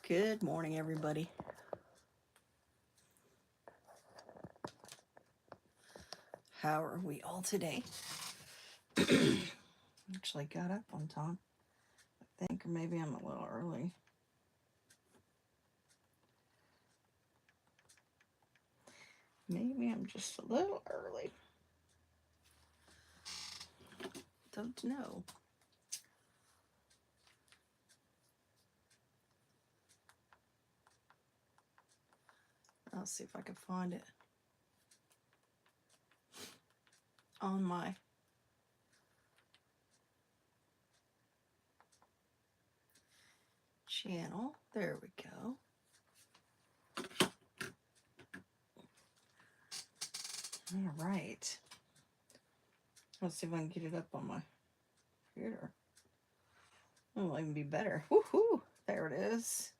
Good morning, everybody. How are we all today? Actually got up on time, I think, or maybe I'm a little early. Maybe I'm just a little early. Don't know. I'll see if I can find it on my channel. There we go. All right. Let's see if I can get it up on my computer. It'll even be better. Woohoo! There it is.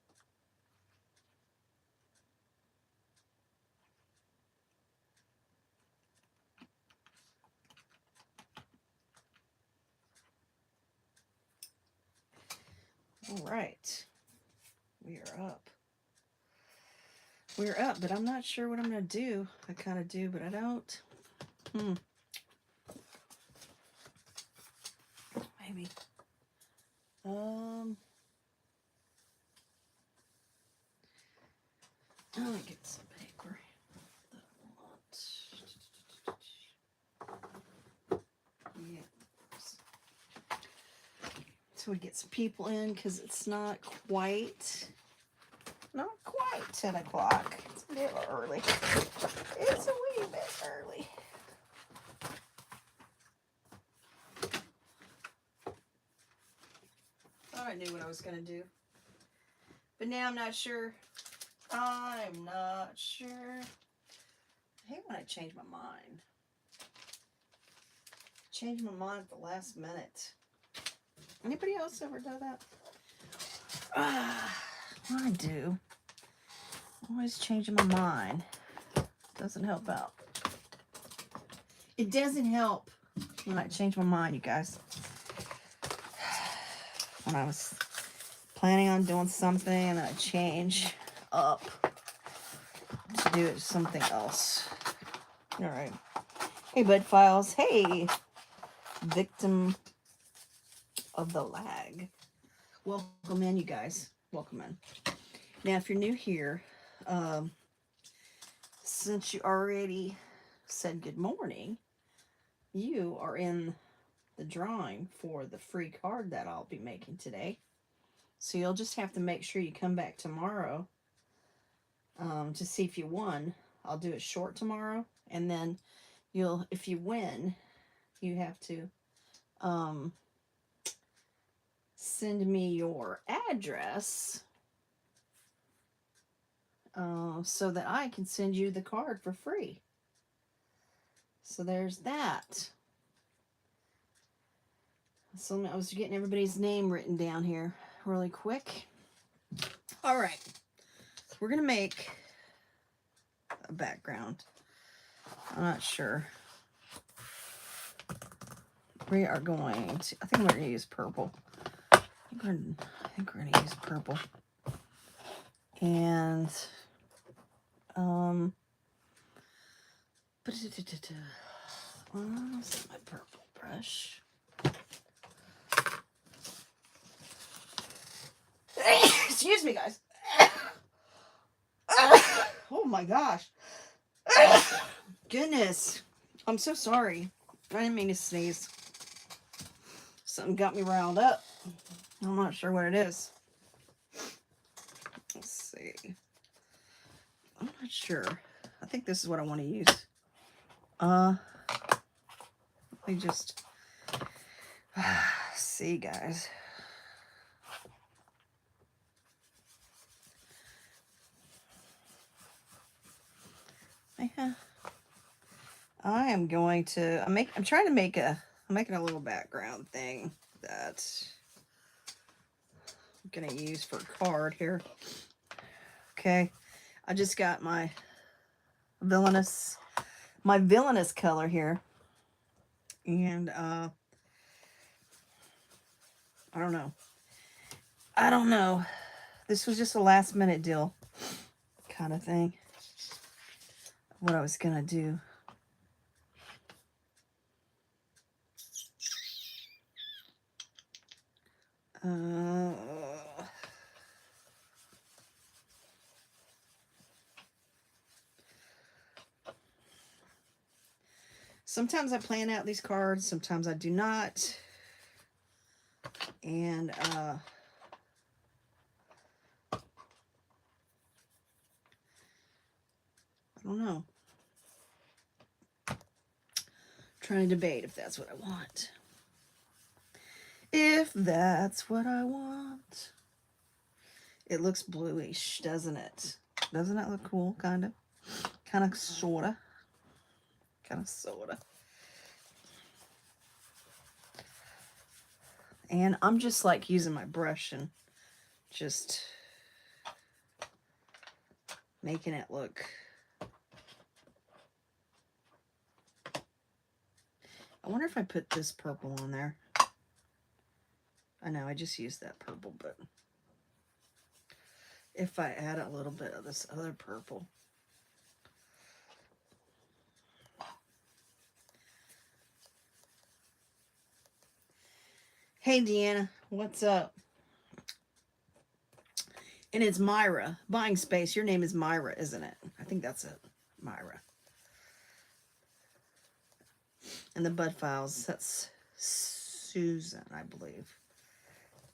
All right. We are up. We're up, but I'm not sure what I'm going to do. I kind of do, but I don't. Maybe. Let me get some paper. Yes. So we get some people in because it's not quite 10 o'clock. It's a little early. It's a wee bit early. Thought I knew what I was going to do. But now I'm not sure. I'm not sure. I hate when I change my mind. Change my mind at the last minute. Anybody else ever do that? I do. Always changing my mind. Doesn't help out. It doesn't help when I change my mind, you guys. When I was planning on doing something and then I change up to do it something else. All right. Hey, Bud Files. Hey, victim of the lag. Welcome in, you guys. Welcome in. Now, if you're new here, since you already said good morning, you are in the drawing for the free card that I'll be making today. So you'll just have to make sure you come back tomorrow to see if you won. I'll do it short tomorrow, and then if you win, you have to send me your address so that I can send you the card for free. So there's that. So I was getting everybody's name written down here really quick. All right. We're going to make a background. I'm not sure. We are going to, I think we're going to use purple. I think we're going to use purple. And, where's my purple brush? Excuse me, guys. Oh my gosh. Goodness. I'm so sorry. I didn't mean to sneeze. Something got me riled up. I'm not sure what it is. Let's see. I'm not sure. I think this is what I want to use. Let me just see, guys. I am going to. I'm trying to make I'm making a little background thing that I'm gonna use for a card here. Okay, I just got my villainous color here, and I don't know. This was just a last minute deal kind of thing. What I was going to do. Sometimes I plan out these cards, sometimes I do not. And I don't know. I'm trying to debate if that's what I want. If that's what I want. It looks bluish, doesn't it? Doesn't it look cool, kind of? Kind of, sort of. Kind of, sort of. And I'm just like using my brush and just making it look. I wonder if I put this purple on there. I know I just used that purple, but if I add a little bit of this other purple. Hey, Deanna, what's up? And it's Myra. Buying Space. Your name is Myra, isn't it? I think that's it. Myra. And the Bud Files, that's Susan, I believe.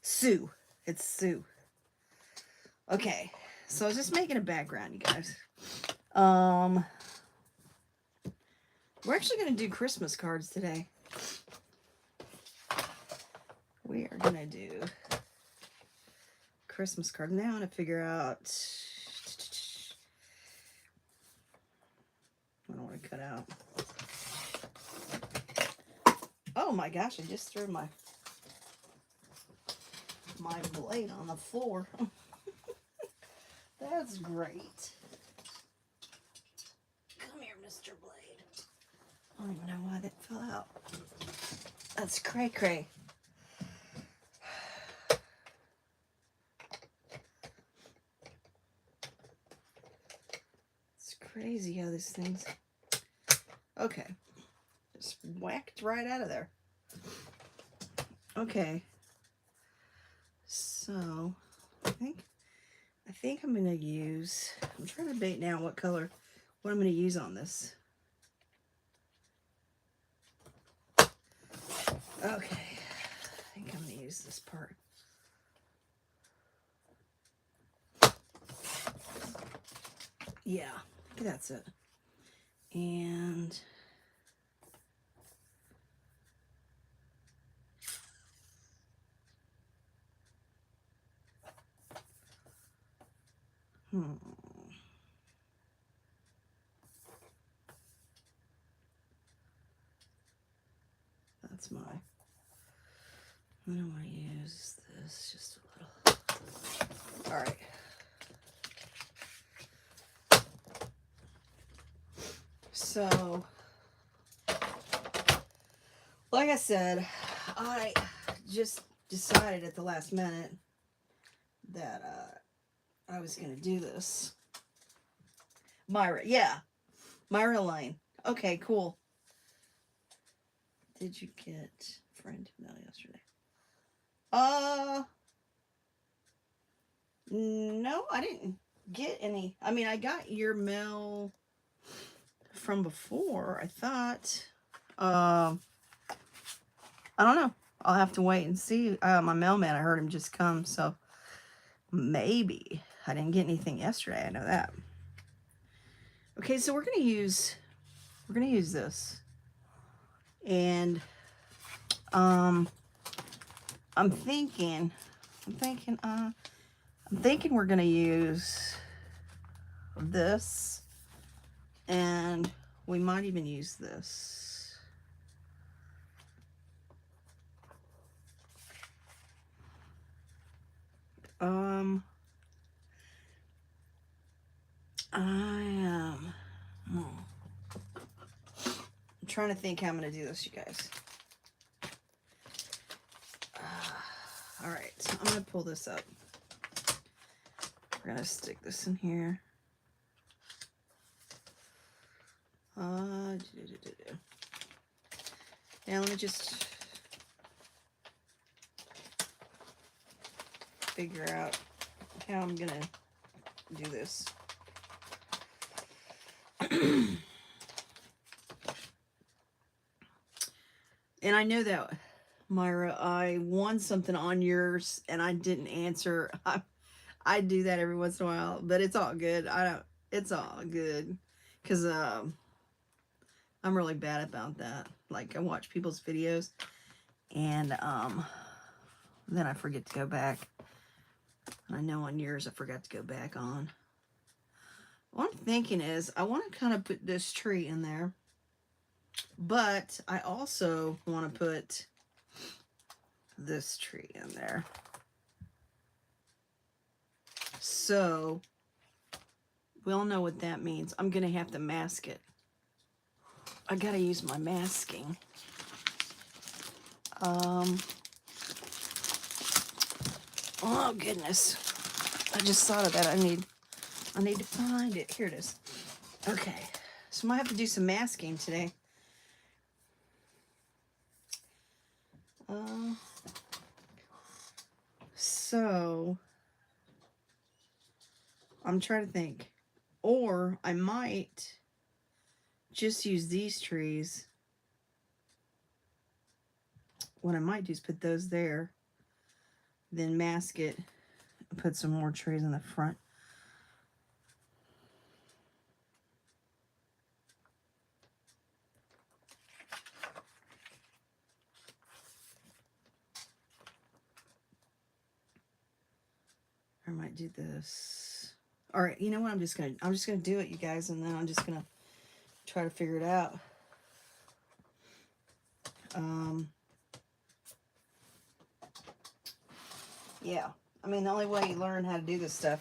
Sue. It's Sue. Okay. So I was just making a background, you guys. We're actually going to do Christmas cards today. We are going to do Christmas card. Now I want to figure out what I want to cut out. Oh my gosh, I just threw my blade on the floor. That's great. Come here, Mr. Blade. I don't even know why that fell out. That's cray cray. It's crazy how these things. Okay. Just whacked right out of there. Okay. So, I think I'm going to use, I'm trying to debate now what I'm going to use on this. Okay. I think I'm going to use this part. Yeah, I think that's it. And that's my, I don't want to use this just a little. All right. So, like I said, I just decided at the last minute that I was going to do this. Myra, yeah. Myra Lane. Okay, cool. Did you get friend mail yesterday? No, I didn't get any. I mean, I got your mail from before, I thought. I don't know. I'll have to wait and see. My mailman, I heard him just come, so maybe. I didn't get anything yesterday, I know that. Okay, so we're gonna use this. And I'm thinking we're gonna use this, and we might even use this. I'm trying to think how I'm going to do this, you guys. All right, so I'm going to pull this up. We're gonna stick this in here. Now let me just figure out how I'm gonna do this. And I know that, Myra, I won something on yours and I didn't answer. I do that every once in a while, but it's all good. It's all good. Because I'm really bad about that. Like, I watch people's videos and then I forget to go back. I know on yours I forgot to go back on. What I'm thinking is I want to kind of put this tree in there. But I also want to put this tree in there. So we all know what that means. I'm going to have to mask it. I got to use my masking. Oh goodness. I just thought of that. I need to find it. Here it is. Okay. So I might have to do some masking today. So I'm trying to think. Or I might just use these trees. What I might do is put those there, then mask it, and put some more trees in the front. I might do this. All right, you know what? I'm just gonna do it, you guys, and then I'm just gonna try to figure it out. Yeah. I mean, the only way you learn how to do this stuff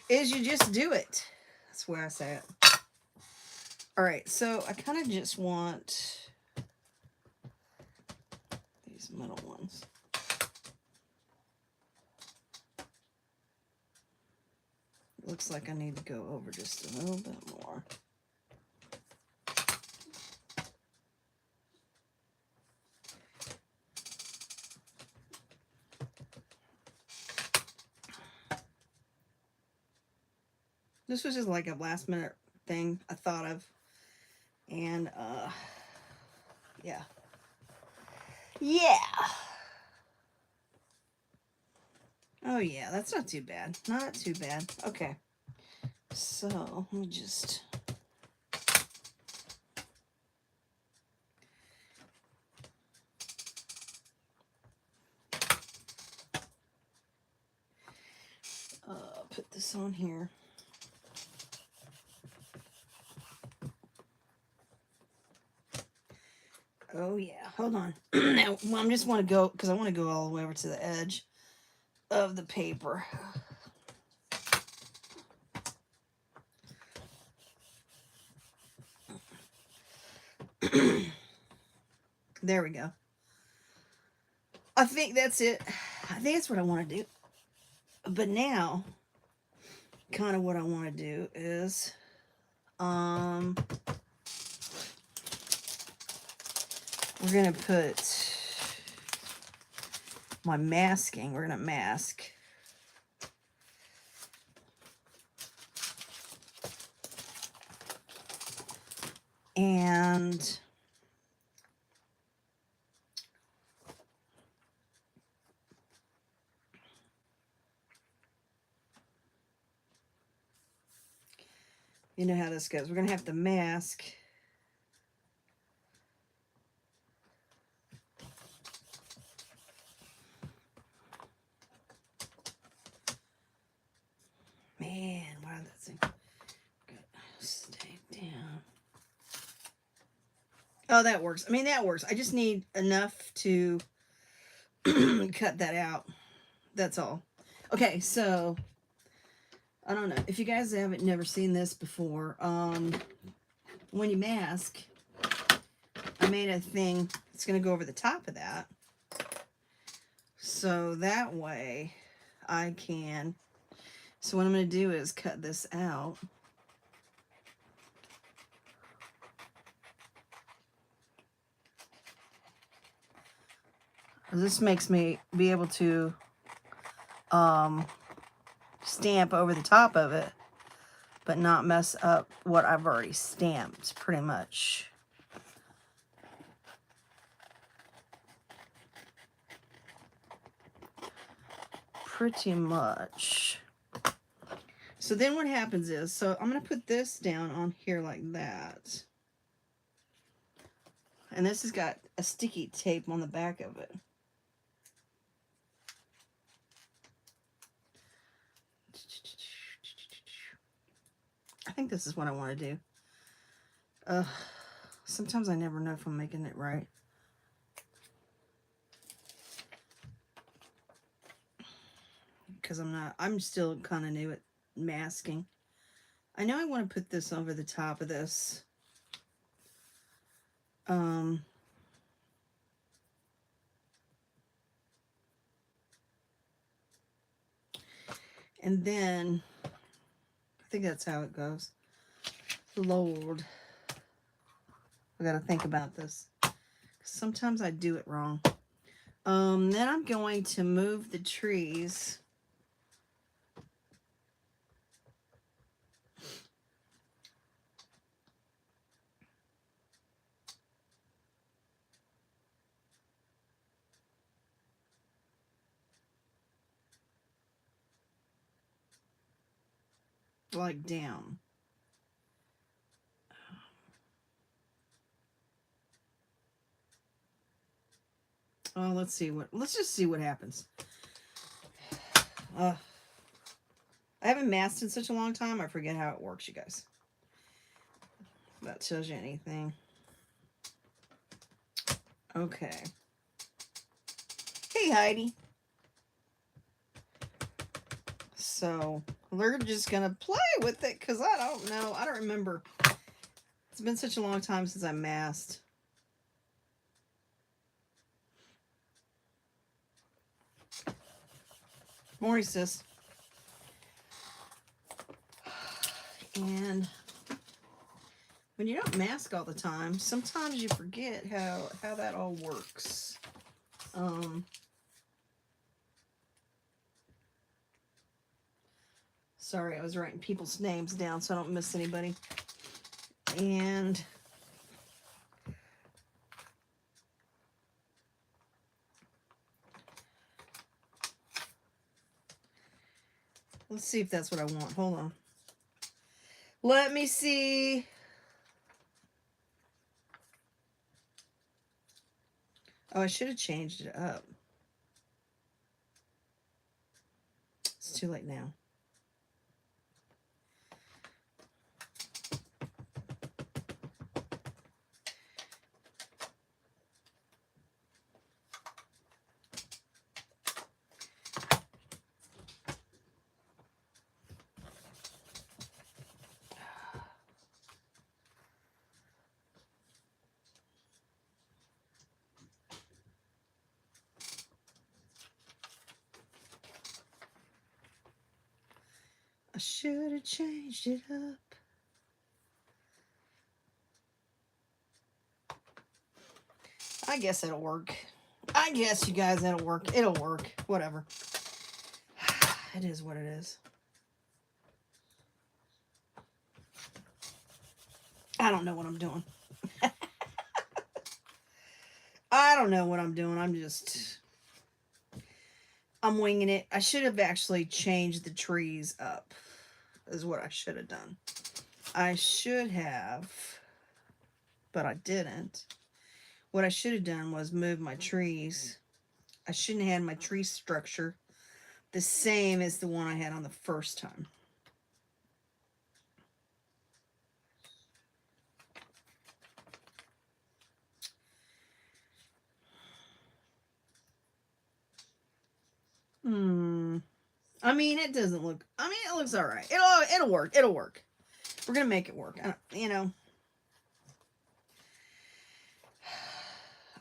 is you just do it. That's where I say it. All right, so I kind of just want these middle ones. Looks like I need to go over just a little bit more. This was just like a last minute thing I thought of. And yeah. Yeah. Oh yeah, that's not too bad. Not too bad. Okay. So let me just put this on here. Oh yeah, hold on. Now, well, I just want to go, because I want to go all the way over to the edge of the paper. There we go. I think that's it. I think that's what I want to do. But now, kind of what I want to do is, we're going to put my masking. We're going to mask. And you know how this goes. We're going to have to mask. Man, wow, that thing. Stay down. Oh, that works. I mean, that works. I just need enough to cut that out. That's all. Okay, so I don't know if you guys haven't never seen this before. When you mask, I made a thing that's going to go over the top of that, so that way I can So what I'm going to do is cut this out. This makes me be able to stamp over the top of it, but not mess up what I've already stamped, pretty much. Pretty much. So then what happens is, so I'm going to put this down on here like that. And this has got a sticky tape on the back of it. I think this is what I want to do. Sometimes I never know if I'm making it right. Because I'm still kind of new at masking. I know I want to put this over the top of this. And then, I think that's how it goes. Lord. I gotta think about this. Sometimes I do it wrong. Then I'm going to move the trees. Like down. Oh, let's just see what happens. I haven't masked in such a long time, I forget how it works, you guys. If that tells you anything. Okay. Hey, Heidi. So, we're just gonna play with it, because I don't know. I don't remember. It's been such a long time since I masked. Morning, sis. And when you don't mask all the time, sometimes you forget how that all works. Sorry, I was writing people's names down so I don't miss anybody. And let's see if that's what I want. Hold on. Let me see. Oh, I should have changed it up. It's too late now. I should have changed it up. I guess it'll work. I guess, you guys, that'll work. It'll work. Whatever. It is what it is. I don't know what I'm doing. I don't know what I'm doing. I'm winging it. I should have actually changed the trees up, is what I should have done. I should have, but I didn't. What I should have done was move my trees. I shouldn't have had my tree structure the same as the one I had on the first time. I mean, it doesn't look, I mean, it looks all right. It'll work. It'll work. We're going to make it work. You know,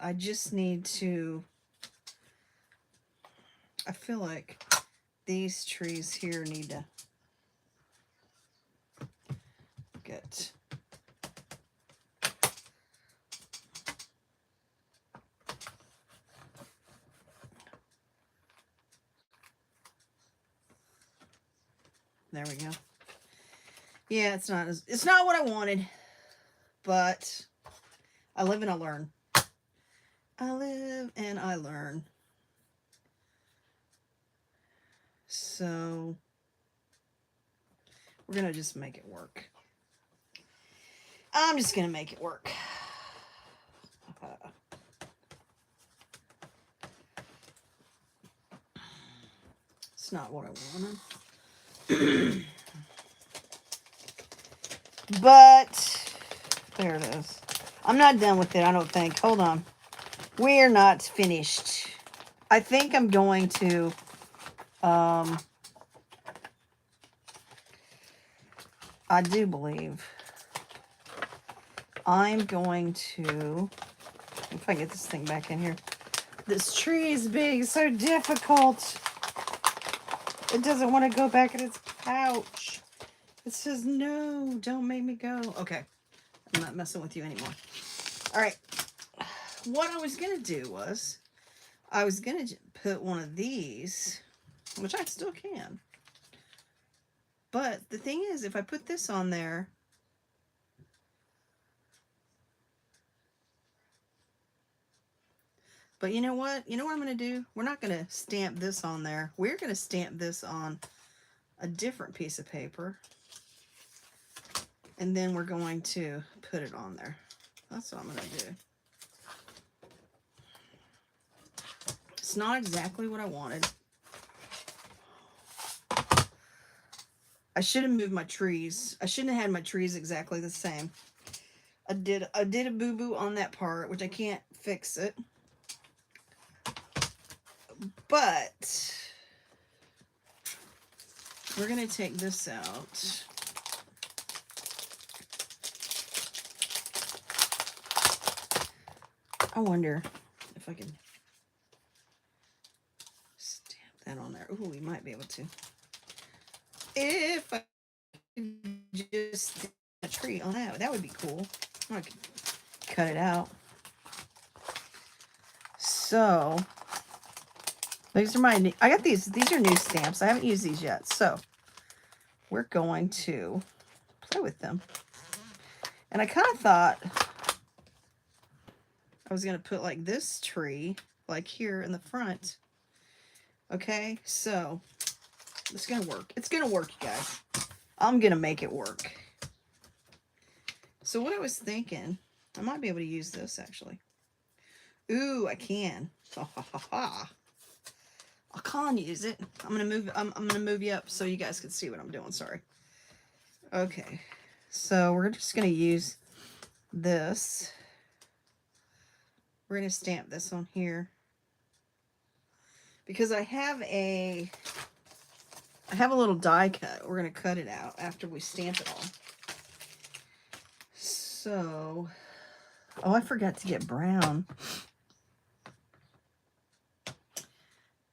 I just need to, I feel like these trees here need to get there we go. Yeah, it's not what I wanted, but I live and I learn. I live and I learn. So we're gonna just make it work. I'm just gonna make it work. It's not what I wanted. But there it is. I'm not done with it, I don't think. Hold on. We're not finished. I think I'm going to I do believe I'm going to, if I can get this thing back in here. This tree is big, so difficult. It doesn't want to go back in its pouch. It says, no, don't make me go. Okay, I'm not messing with you anymore. All right, what I was going to do was, I was going to put one of these, which I still can. But the thing is, if I put this on there, but you know what? You know what I'm going to do? We're not going to stamp this on there. We're going to stamp this on a different piece of paper. And then we're going to put it on there. That's what I'm going to do. It's not exactly what I wanted. I should have moved my trees. I shouldn't have had my trees exactly the same. I did a boo-boo on that part, which I can't fix it. But we're going to take this out. I wonder if I can stamp that on there. Ooh, we might be able to. If I could just stamp a tree on that would be cool. I could cut it out. So these are my, I got these are new stamps. I haven't used these yet. So we're going to play with them. And I kind of thought I was going to put like this tree, like here in the front. Okay, so it's going to work. It's going to work, you guys. I'm going to make it work. So what I was thinking, I might be able to use this actually. Ooh, I can. Ha ha ha ha. I can't use it. I'm gonna move you up so you guys can see what I'm doing. Sorry. Okay, so we're just gonna use this. We're gonna stamp this on here because I have a little die cut. We're gonna cut it out after we stamp it all. So, oh, I forgot to get brown.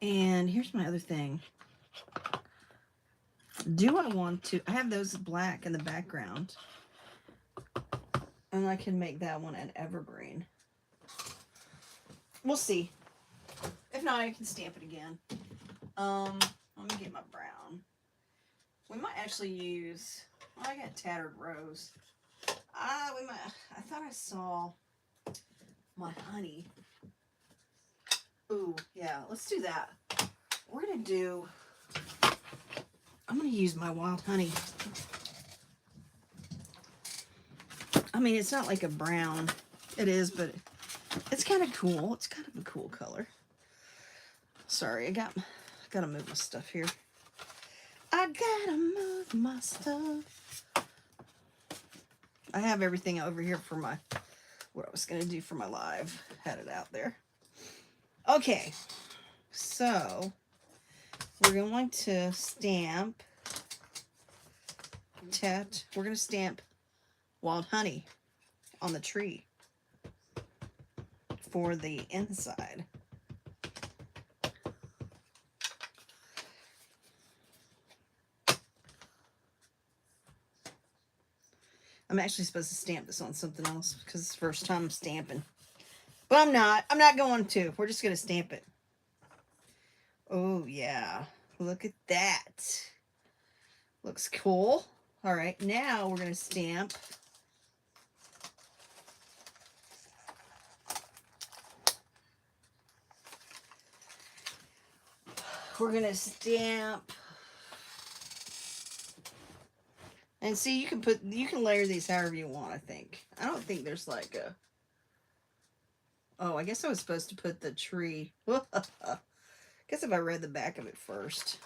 And here's my other thing. Do I want to, I have those black in the background. And I can make that one an evergreen. We'll see. If not, I can stamp it again. Let me get my brown. We might actually use, well, I got Tattered Rose. We might, I thought I saw my honey. Ooh, yeah, let's do that. We're gonna do, I'm gonna use my wild honey. I mean, it's not like a brown. It is, but it's kind of cool. It's kind of a cool color. Sorry, I gotta move my stuff here. I gotta move my stuff. I have everything over here for my, what I was gonna do for my live. Had it out there. Okay, so we're going to stamp we're gonna stamp wild honey on the tree for the inside. I'm actually supposed to stamp this on something else because it's the first time I'm stamping. But I'm not. I'm not going to. We're just going to stamp it. Oh, yeah. Look at that. Looks cool. All right, now we're going to stamp. We're going to stamp. And see, you can layer these however you want, I think. I don't think there's like a... Oh, I guess I was supposed to put the tree. Guess if I read the back of it first.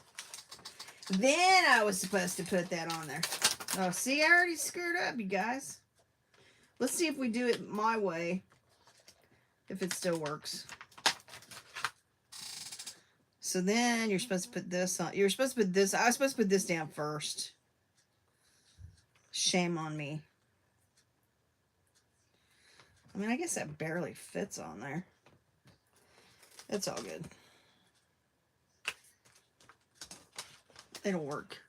Then I was supposed to put that on there. Oh, see, I already screwed up, you guys. Let's see if we do it my way. If it still works. So then you're supposed to put this on. You're supposed to put this. I was supposed to put this down first. Shame on me. I mean, I guess that barely fits on there. It's all good. It'll work.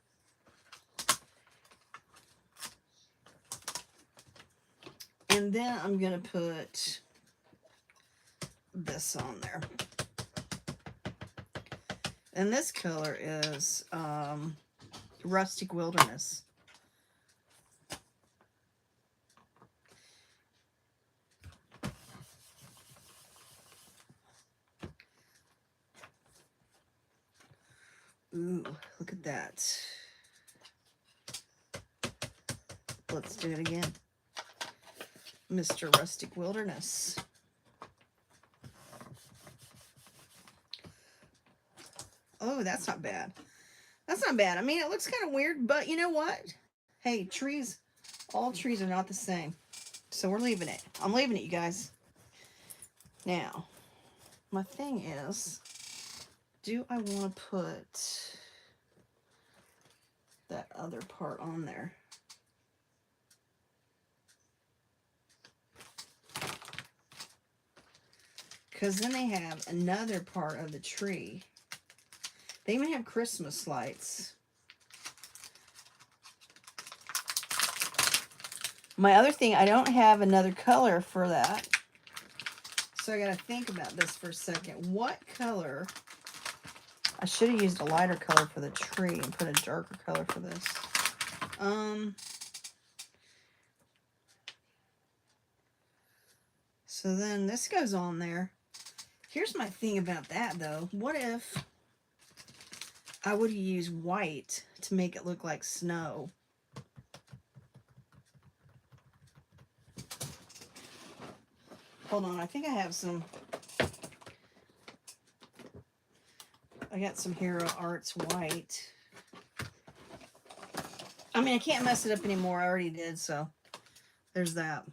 And then I'm going to put this on there. And this color is Rustic Wilderness. Ooh, look at that. Let's do it again. Mr. Rustic Wilderness. Oh, that's not bad. That's not bad. I mean, it looks kind of weird, but you know what? Hey, trees, all trees are not the same. So we're leaving it. I'm leaving it, you guys. Now, my thing is, do I want to put that other part on there? Because then they have another part of the tree. They even have Christmas lights. My other thing, I don't have another color for that. So I got to think about this for a second. What color? I should have used a lighter color for the tree and put a darker color for this. So then this goes on there. Here's my thing about that, though. What if I would use white to make it look like snow? Hold on, I think I have some. I got some Hero Arts white. I mean, I can't mess it up anymore. I already did, so there's that.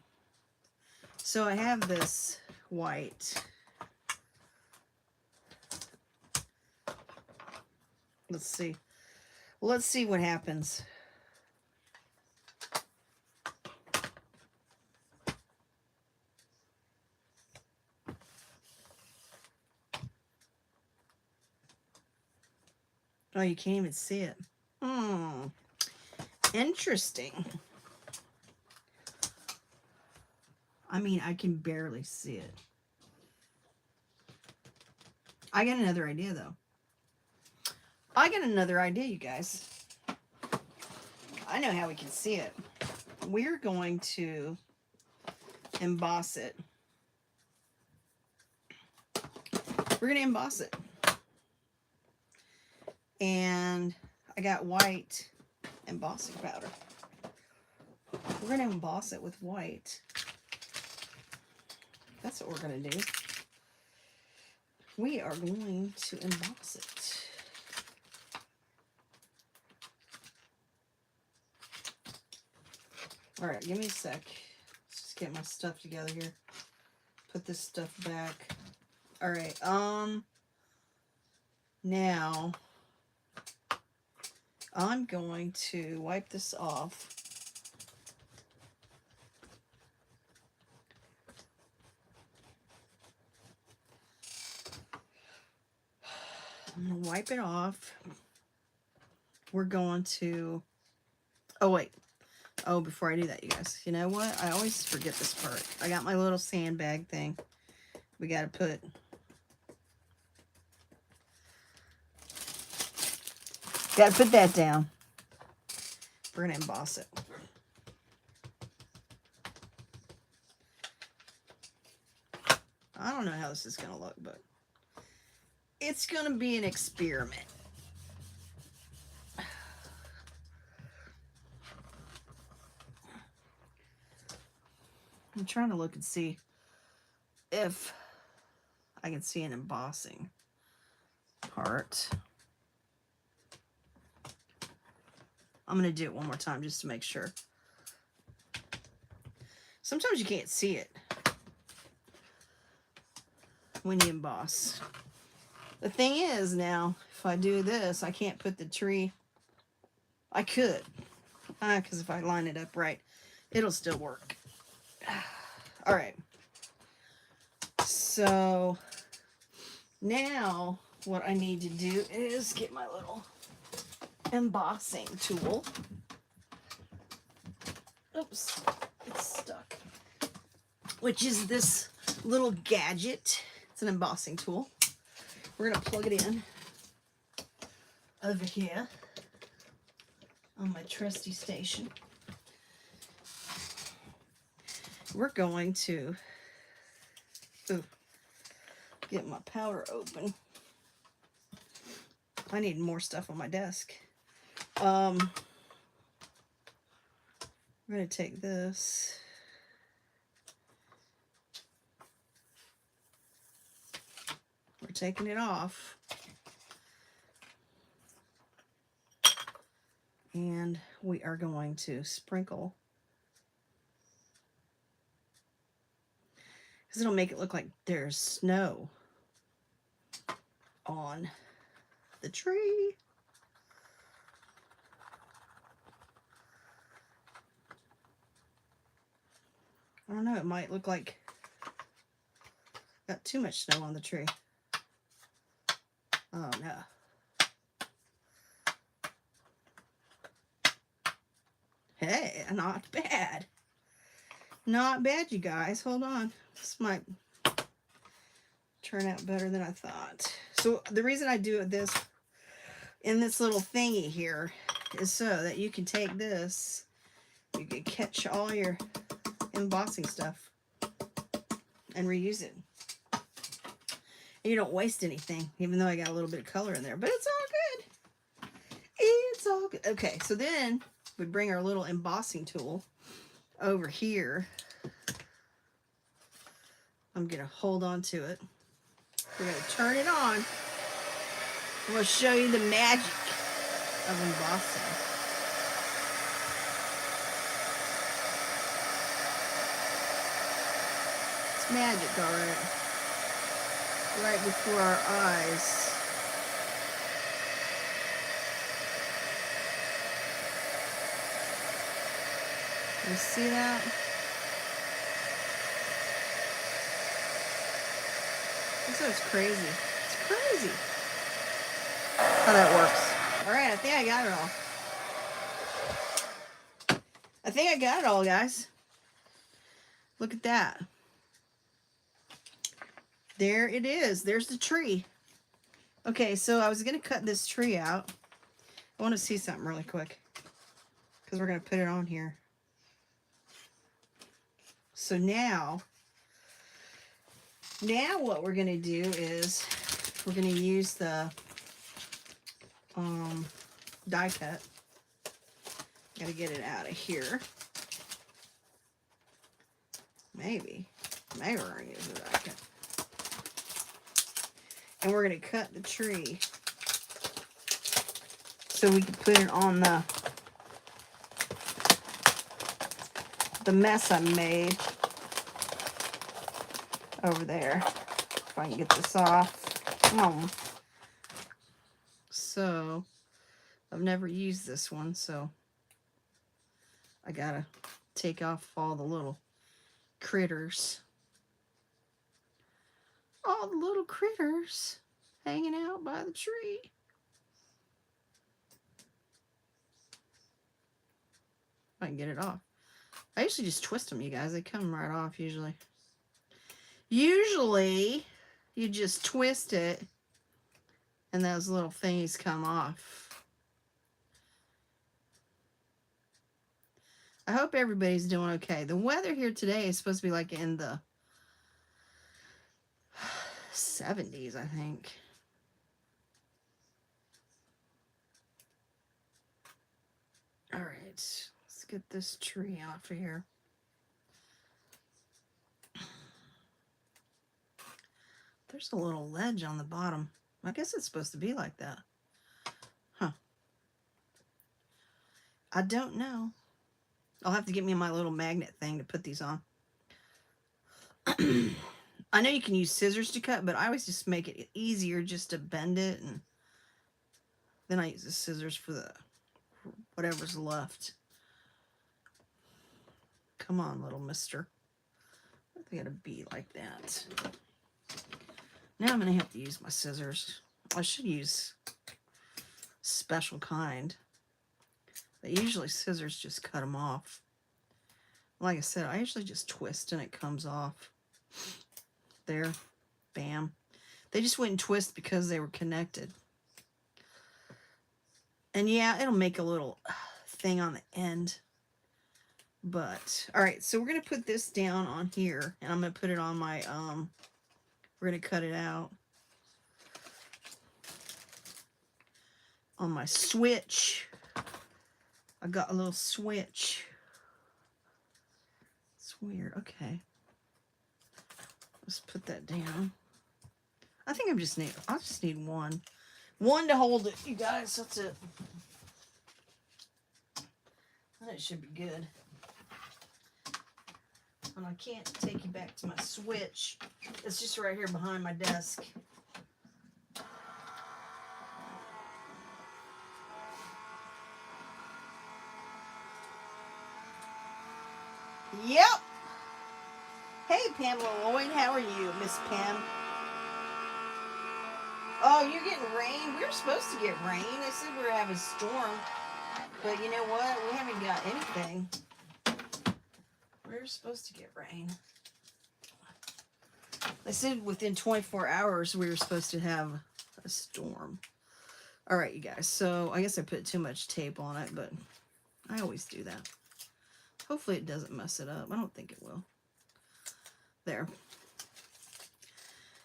So I have this white. Let's see. Let's see what happens. Oh, you can't even see it. Interesting. I mean, I can barely see it. I got another idea, though. I got another idea, you guys. I know how we can see it. We're going to emboss it. We're going to emboss it. And I got white embossing powder. We're going to emboss it with white. That's what we're going to do. We are going to emboss it. All right, give me a sec. Let's just get my stuff together here. Put this stuff back. All right, now I'm going to wipe this off. I'm going to wipe it off. We're going to... Oh, wait. Oh, before I do that, you guys, you know what? I always forget this part. I got my little sandbag thing. We got to put... Got to put that down. We're going to emboss it. I don't know how this is going to look, but it's going to be an experiment. I'm trying to look and see if I can see an embossing part. I'm going to do it one more time just to make sure. Sometimes you can't see it when you emboss. The thing is now, if I do this, I can't put the tree. I could, because if I line it up right, it'll still work. All right. So now what I need to do is get my little embossing tool. Oops, it's stuck. Which is this little gadget. It's an embossing tool. We're going to plug it in over here on my trusty station. We're going to get my powder open. I need more stuff on my desk. We're going to take this. We're taking it off. And we are going to sprinkle. Because it'll make it look like there's snow on the tree. I don't know, it might look like got too much snow on the tree. Oh no. Hey, not bad. Not bad, you guys. Hold on. This might turn out better than I thought. So the reason I do this in this little thingy here is so that you can take this, you can catch all your embossing stuff and reuse it. And you don't waste anything, even though I got a little bit of color in there, but it's all good. It's all good. Okay, so then we bring our little embossing tool over here. I'm going to hold on to it. We're going to turn it on. I'm going to show you the magic of embossing. It's magic, all right. Right before our eyes. You see that? So it's crazy. It's crazy how that works. All right, I think I got it all. I think I got it all, guys. Look at that. There it is. There's the tree. Okay, so I was going to cut this tree out. I want to see something really quick because we're going to put it on here. So now what we're going to do is we're going to use the die cut. Got to get it out of here. Maybe we're going to use the die cut. And we're going to cut the tree so we can put it on the mess I made over there. If I can get this off. So I've never used this one, so I gotta take off all the little critters. All the little critters hanging out by the tree. I can get it off. I usually just twist them, you guys. They come right off usually. Usually, you just twist it and those little thingies come off. I hope everybody's doing okay. The weather here today is supposed to be like in the 70s, I think. All right, let's get this tree off of here. There's a little ledge on the bottom. I guess it's supposed to be like that. Huh. I don't know. I'll have to get me my little magnet thing to put these on. I know you can use scissors to cut, but I always just make it easier just to bend it, and then I use the scissors for the whatever's left. Come on, little mister. They gotta be like that. Now I'm gonna have to use my scissors. I should use special kind. But usually scissors just cut them off. Like I said, I usually just twist and it comes off. There. Bam. They just wouldn't twist because they were connected. And yeah, it'll make a little thing on the end. But, alright, so we're going to put this down on here. And I'm going to put it on my, we're going to cut it out. On my switch. I got a little switch. It's weird. Okay. Let's put that down. I think I'll just need one. One to hold it, you guys. That's it. And it should be good. And I can't take you back to my switch. It's just right here behind my desk. Yep. Hey, Pamela Lloyd. How are you, Miss Pam? Oh, you're getting rain? We were supposed to get rain. They said we were having a storm. But you know what? We haven't got anything. We were supposed to get rain. They said within 24 hours we were supposed to have a storm. All right, you guys. So I guess I put too much tape on it, but I always do that. Hopefully it doesn't mess it up. I don't think it will. There.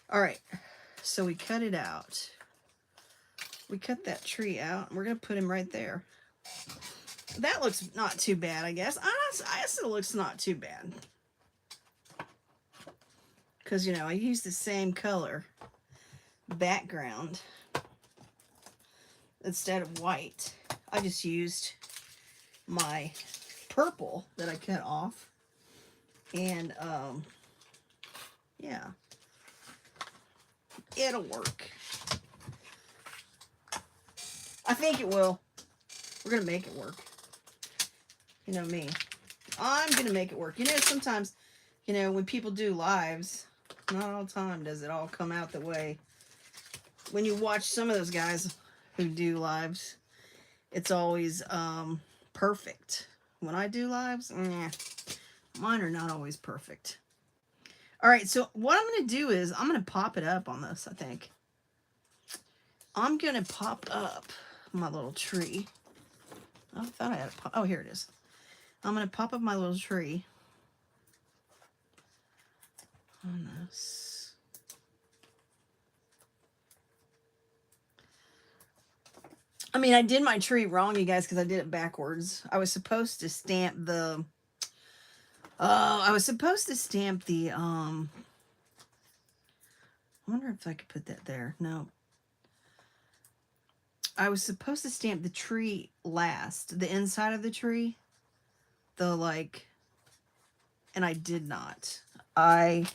All right. So we cut it out. We cut that tree out. And we're going to put him right there. That looks not too bad, I guess. I guess it looks not too bad. Because, you know, I used the same color background instead of white. I just used my purple that I cut off. And, yeah. It'll work. I think it will. We're going to make it work. You know me. I'm going to make it work. You know, sometimes, you know, when people do lives, not all the time does it all come out the way. When you watch some of those guys who do lives, it's always perfect. When I do lives, mine are not always perfect. All right, so what I'm going to do is I'm going to pop it up on this, I think. I'm going to pop up my little tree. I thought I had a pop. Oh, here it is. I'm going to pop up my little tree on this. I mean, I did my tree wrong, you guys, because I did it backwards. I was supposed to stamp the... I wonder if I could put that there. No. I was supposed to stamp the tree last. The inside of the tree. And I did not. I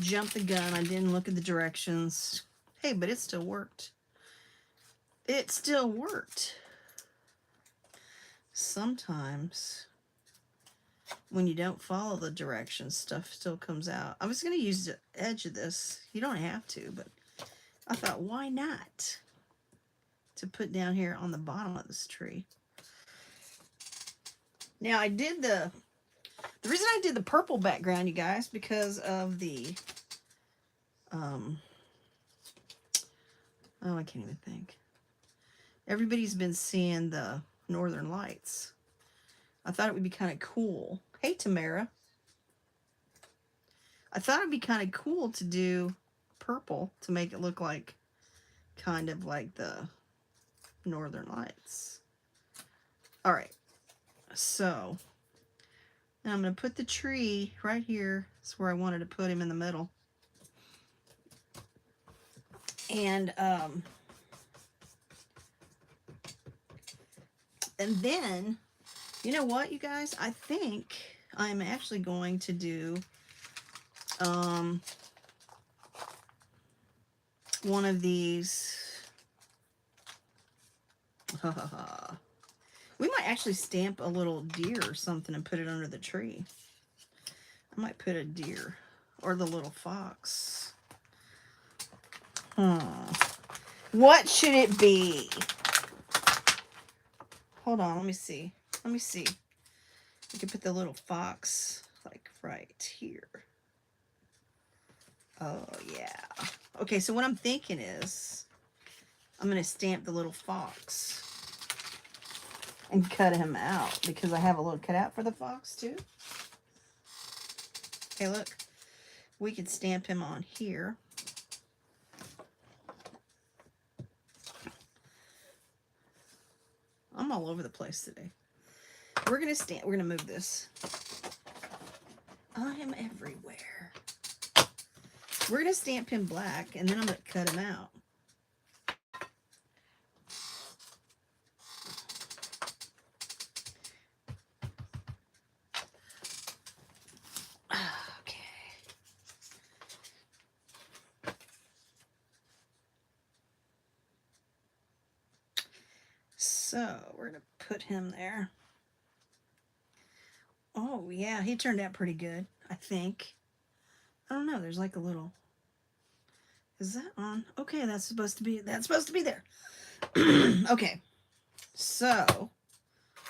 jumped the gun. I didn't look at the directions. Hey, but it still worked. It still worked. Sometimes, when you don't follow the directions, stuff still comes out. I was going to use the edge of this. You don't have to, but I thought, why not? To put down here on the bottom of this tree. Now I did the reason I did the purple background, you guys, because of the, oh, I can't even think. Everybody's been seeing the Northern Lights. I thought it would be kind of cool. Hey, Tamara. I thought it'd be kind of cool to do purple to make it look like kind of like the Northern Lights. All right. So now I'm going to put the tree right here. That's where I wanted to put him, in the middle. And then, you know what, you guys? I think I'm actually going to do one of these. We might actually stamp a little deer or something and put it under the tree. I might put a deer or the little fox. What should it be? Hold on, let me see. Let me see. We could put the little fox like right here. Oh, yeah. Okay, so what I'm thinking is I'm going to stamp the little fox and cut him out because I have a little cutout for the fox too. Okay, look. We could stamp him on here. I'm all over the place today. We're going to move this. I am everywhere. We're going to stamp him black, and then I'm going to cut him out. Okay. So, we're going to put him there. Oh, yeah, he turned out pretty good, I think. I don't know, there's like a little... Is that on? Okay, that's supposed to be there. Okay, so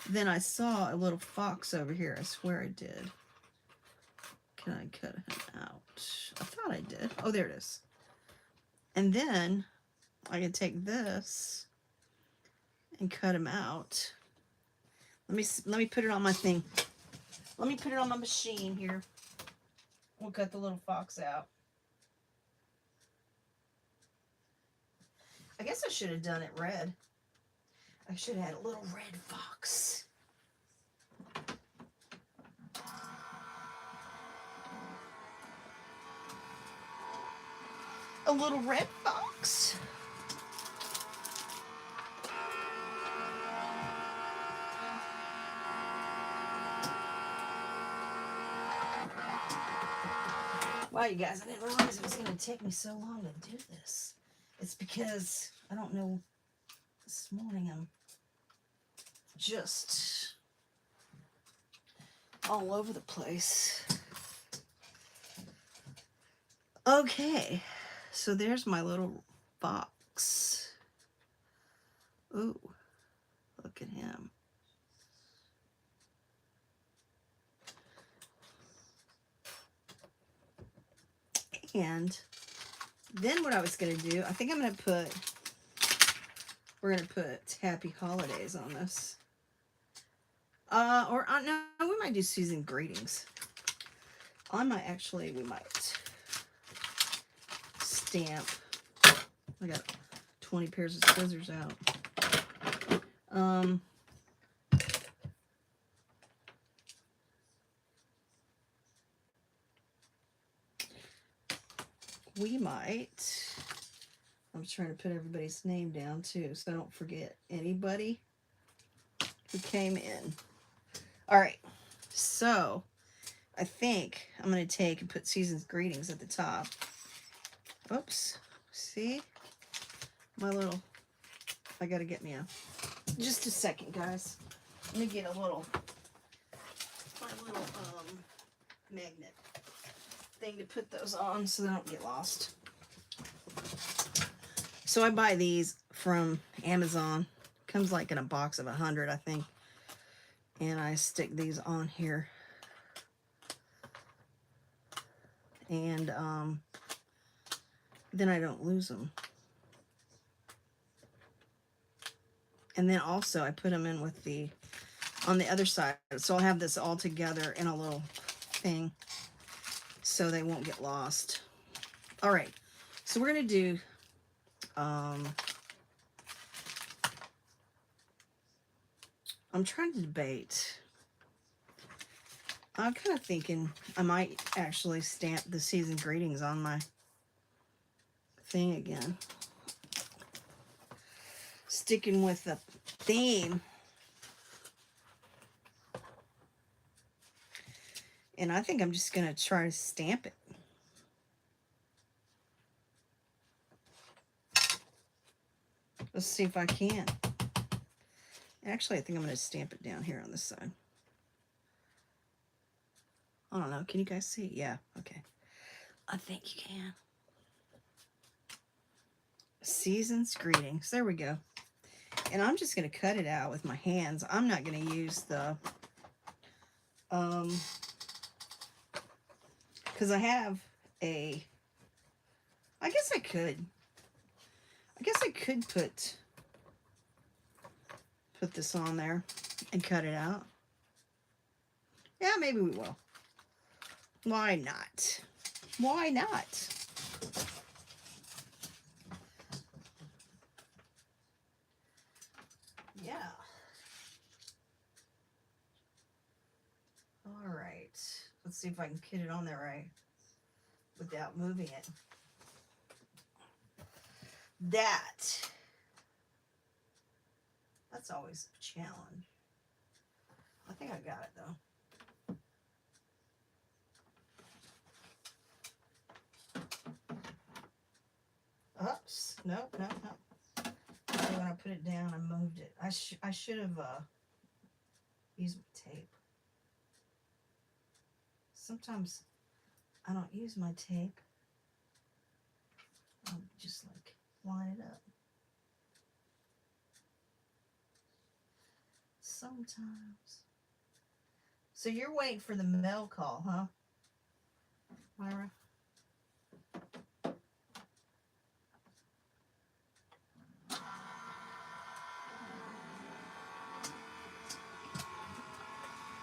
then I saw a little fox over here. I swear I did. Can I cut him out? I thought I did. Oh, there it is. And then I can take this and cut him out. Let me put it on my thing. Let me put it on my machine here. We'll cut the little fox out. I guess I should have done it red. I should have had a little red fox. A little red fox. Wow, you guys, I didn't realize it was going to take me so long to do this. It's because, I don't know, this morning I'm just all over the place. Okay, so there's my little fox. Ooh, look at him. And then what I was going to do, I think I'm going to put, we're going to put Happy Holidays on this. No, we might do season greetings. We might stamp. I got 20 pairs of scissors out. We might, I'm trying to put everybody's name down too, so I don't forget anybody who came in. All right, so I think I'm going to take and put season's greetings at the top. Oops, see? My little, I got to get me just a second, guys. Let me get my little magnet thing to put those on so they don't get lost. So I buy these from Amazon. Comes like in a box of 100, I think. And I stick these on here. And then I don't lose them. And then also I put them in with the, on the other side. So I'll have this all together in a little thing so they won't get lost. All right, so we're going to do, I'm trying to debate. I'm kind of thinking I might actually stamp the season greetings on my thing again. Sticking with the theme. And I think I'm just going to try to stamp it. Let's see if I can. Actually, I think I'm going to stamp it down here on this side. I don't know. Can you guys see? Yeah. Okay. I think you can. Season's greetings. There we go. And I'm just going to cut it out with my hands. I'm not going to use the, because I have a, I guess I could put this on there and cut it out. Yeah, maybe we will. Why not? Why not? Yeah. All right. Let's see if I can get it on there right without moving it. That's always a challenge. I think I got it though. Oops. Nope. When I put it down, I moved it. I should have used my tape. Sometimes I don't use my tape. I'll just like line it up. Sometimes. So you're waiting for the mail call, huh, Myra?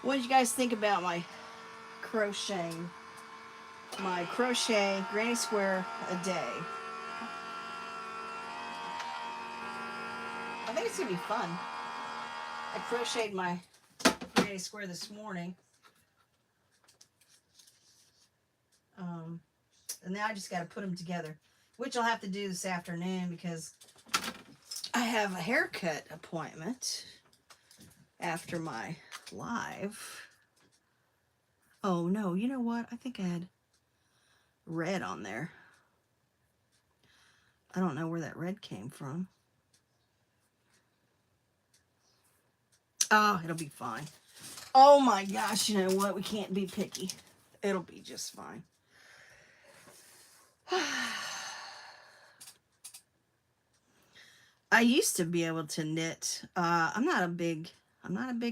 What did you guys think about my crocheting? My crochet granny square a day. I think it's gonna be fun. I crocheted my granny square this morning. And now I just got to put them together, which I'll have to do this afternoon because I have a haircut appointment after my live. Oh no, you know what? I think I had red on there. I don't know where that red came from. Oh, it'll be fine. Oh my gosh, you know what? We can't be picky. It'll be just fine. I used to be able to knit. I'm not a big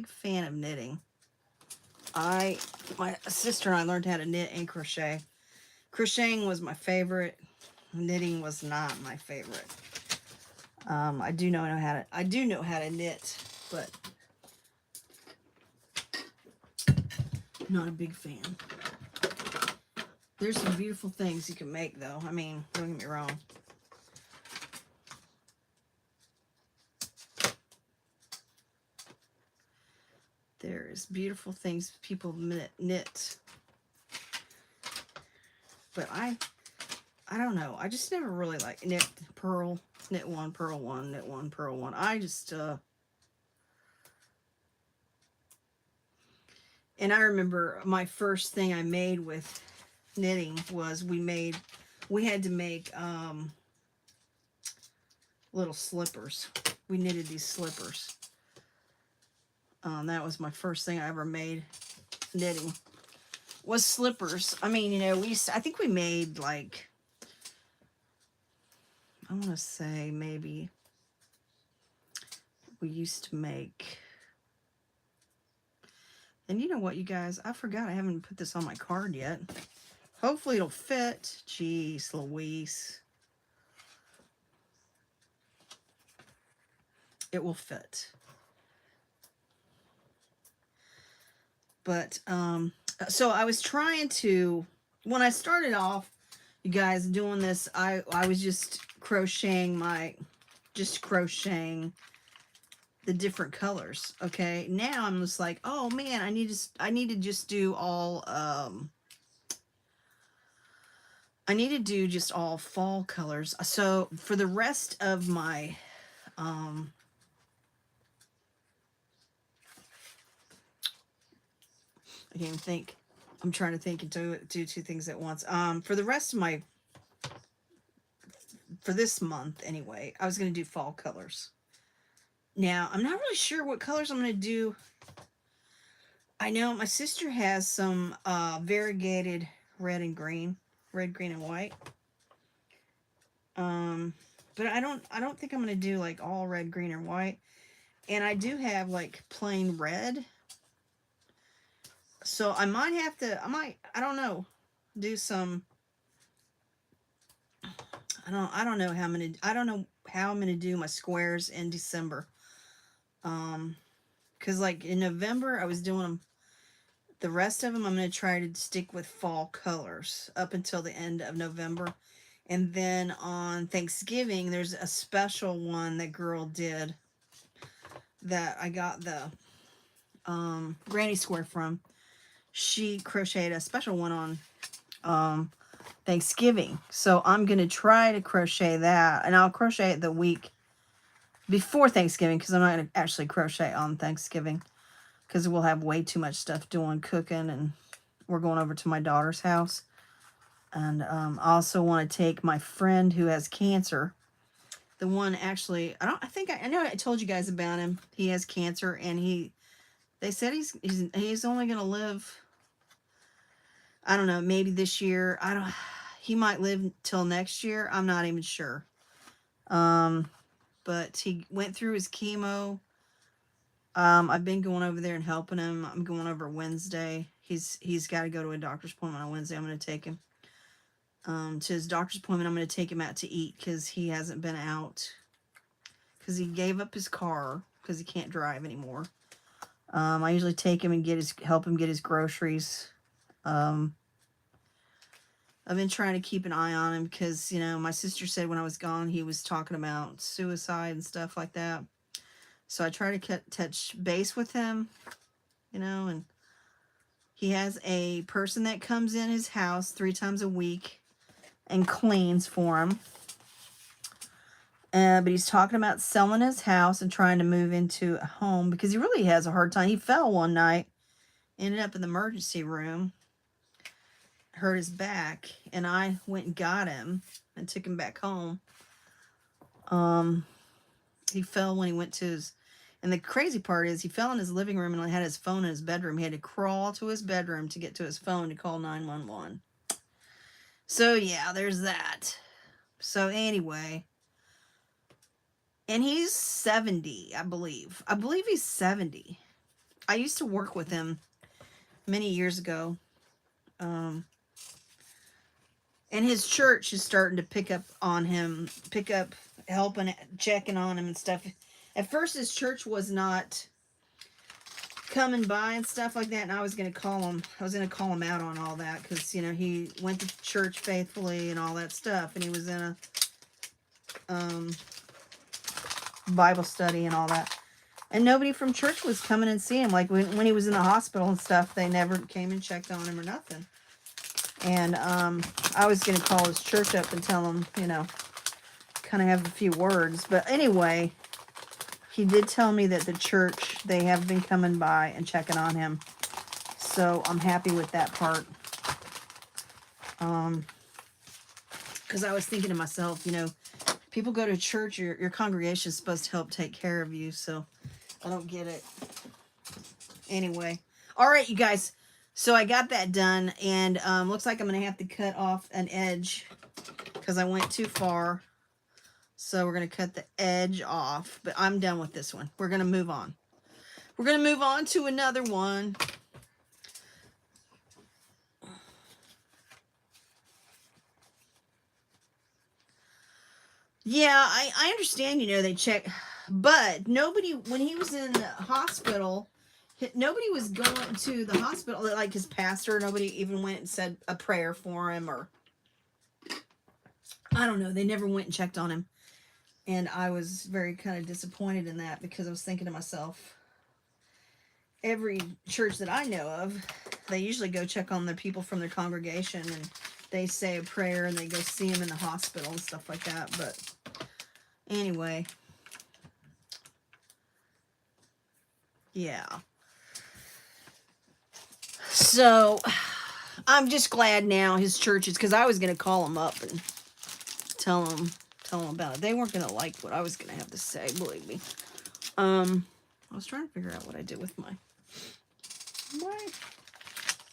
fan of knitting. My sister and I learned how to knit and crochet. Crocheting was my favorite. Knitting was not my favorite. I do know how to knit, but not a big fan. There's some beautiful things you can make though. I mean, don't get me wrong. There's beautiful things people knit. But I don't know. I just never really like knit one, purl one, knit one, purl one. I just and I remember my first thing I made with knitting was we had to make little slippers. We knitted these slippers. That was my first thing I ever made knitting was slippers. I mean, you know, I think we made like, I want to say maybe we used to make And you know what, you guys? I forgot I haven't put this on my card yet. Hopefully it'll fit. Jeez Louise. It will fit. But, so I was trying to, when I started off, you guys, doing this, I was just crocheting the different colors. Okay, now I'm just like, oh man, I need to just do all I need to do just all fall colors. So for the rest of my I can't even think. I'm trying to think and do two things at once. For the rest of my, for this month anyway, I was going to do fall colors. Now, I'm not really sure what colors I'm going to do. I know my sister has some variegated red, green, and white. But I don't think I'm going to do like all red, green, or white. And I do have like plain red. So I might have to, I don't know, do some, I don't know how I'm going to, I don't know how I'm going to do my squares in December. Cause like in November, I was doing them, the rest of them, I'm going to try to stick with fall colors up until the end of November. And then on Thanksgiving, there's a special one that girl did that I got the granny square from. She crocheted a special one on Thanksgiving. So I'm going to try to crochet that. And I'll crochet it the week before Thanksgiving, because I'm not going to actually crochet on Thanksgiving, because we'll have way too much stuff doing cooking, and we're going over to my daughter's house. And I also want to take my friend who has cancer. The one actually, I know I told you guys about him. He has cancer, and they said he's only going to live, I don't know, maybe this year. He might live till next year. I'm not even sure. But he went through his chemo. I've been going over there and helping him. I'm going over Wednesday. He's got to go to a doctor's appointment on Wednesday. I'm going to take him to his doctor's appointment. I'm going to take him out to eat, because he hasn't been out, because he gave up his car because he can't drive anymore. I usually take him and help him get his groceries. I've been trying to keep an eye on him, because, you know, my sister said when I was gone, he was talking about suicide and stuff like that. So I try to touch base with him, you know, and he has a person that comes in his house 3 times a week and cleans for him. But he's talking about selling his house and trying to move into a home, because he really has a hard time. He fell one night, ended up in the emergency room, hurt his back, and I went and got him and took him back home. He fell when he went to his, and the crazy part is he fell in his living room and had his phone in his bedroom. He had to crawl to his bedroom to get to his phone to call 911. So yeah, there's that. So anyway, and he's 70, I believe. I believe he's 70. I used to work with him many years ago. And his church is starting to pick up helping, checking on him and stuff. At first, his church was not coming by and stuff like that, and I was going to call him. I was going to call him out on all that, because, you know, he went to church faithfully and all that stuff, and he was in a Bible study and all that. And nobody from church was coming and seeing him. Like when he was in the hospital and stuff, they never came and checked on him or nothing. And I was going to call his church up and tell him, you know, kind of have a few words. But anyway, he did tell me that the church, they have been coming by and checking on him. So I'm happy with that part. Because I was thinking to myself, you know, people go to church, your congregation is supposed to help take care of you. So I don't get it. Anyway. All right, you guys. So I got that done, and looks like I'm going to have to cut off an edge because I went too far. So we're going to cut the edge off, but I'm done with this one. We're going to move on. We're going to move on to another one. Yeah, I understand, they check, but nobody, when he was in the hospital, nobody was going to the hospital, like his pastor, nobody even went and said a prayer for him, or I don't know, they never went and checked on him. And I was very kind of disappointed in that, because I was thinking to myself, every church that I know of, they usually go check on the people from their congregation, and they say a prayer, and they go see them in the hospital and stuff like that. But anyway, yeah. So I'm just glad now his churches, because I was going to call him up and tell him about it. They weren't going to like what I was going to have to say, believe me. I was trying to figure out what I did with my...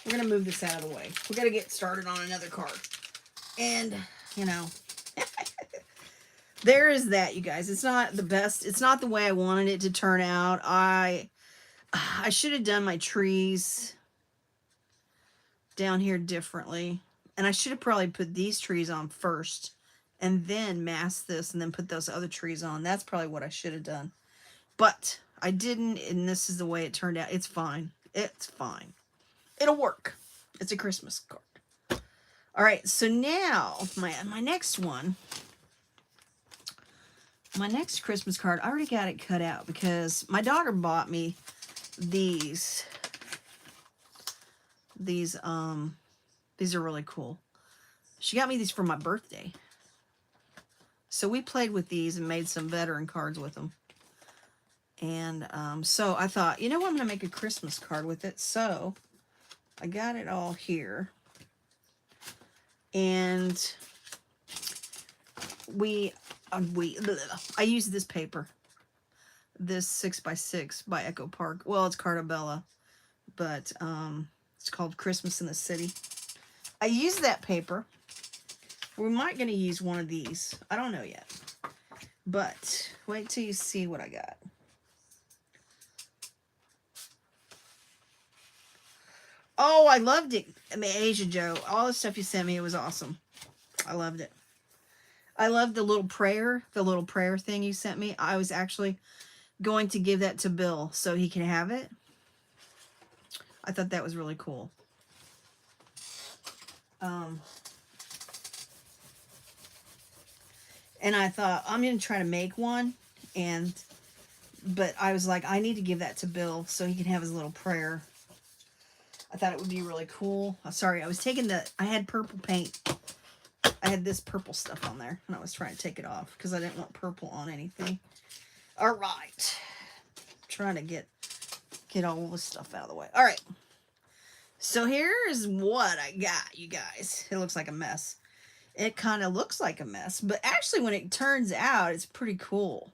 We're going to move this out of the way. We got to get started on another card. And, there is that, you guys. It's not the best. It's not the way I wanted it to turn out. I should have done my trees down here differently. And I should have probably put these trees on first and then mask this and then put those other trees on. That's probably what I should have done. But I didn't, and this is the way it turned out. It's fine. It's fine. It'll work. It's a Christmas card. All right, so now my next one, my next Christmas card, I already got it cut out because my daughter bought me these. These are really cool. She got me these for my birthday. So we played with these and made some veteran cards with them. And so I thought, I'm going to make a Christmas card with it. So I got it all here. And I used this paper. This 6x6 by Echo Park. Well, it's Carta Bella, but it's called Christmas in the City. I used that paper. We might going to use one of these. I don't know yet. But wait till you see what I got. Oh, I loved it. I mean, Asia Joe, all the stuff you sent me, it was awesome. I loved it. I loved the little prayer thing you sent me. I was actually going to give that to Bill so he can have it. I thought that was really cool. And I thought, I'm going to try to make one. But I was like, I need to give that to Bill so he can have his little prayer. I thought it would be really cool. Sorry, I was taking I had purple paint. I had this purple stuff on there, and I was trying to take it off because I didn't want purple on anything. All right. Trying to get all this stuff out of the way. All right. So here's what I got, you guys. It looks like a mess. It kind of looks like a mess, but actually when it turns out, it's pretty cool.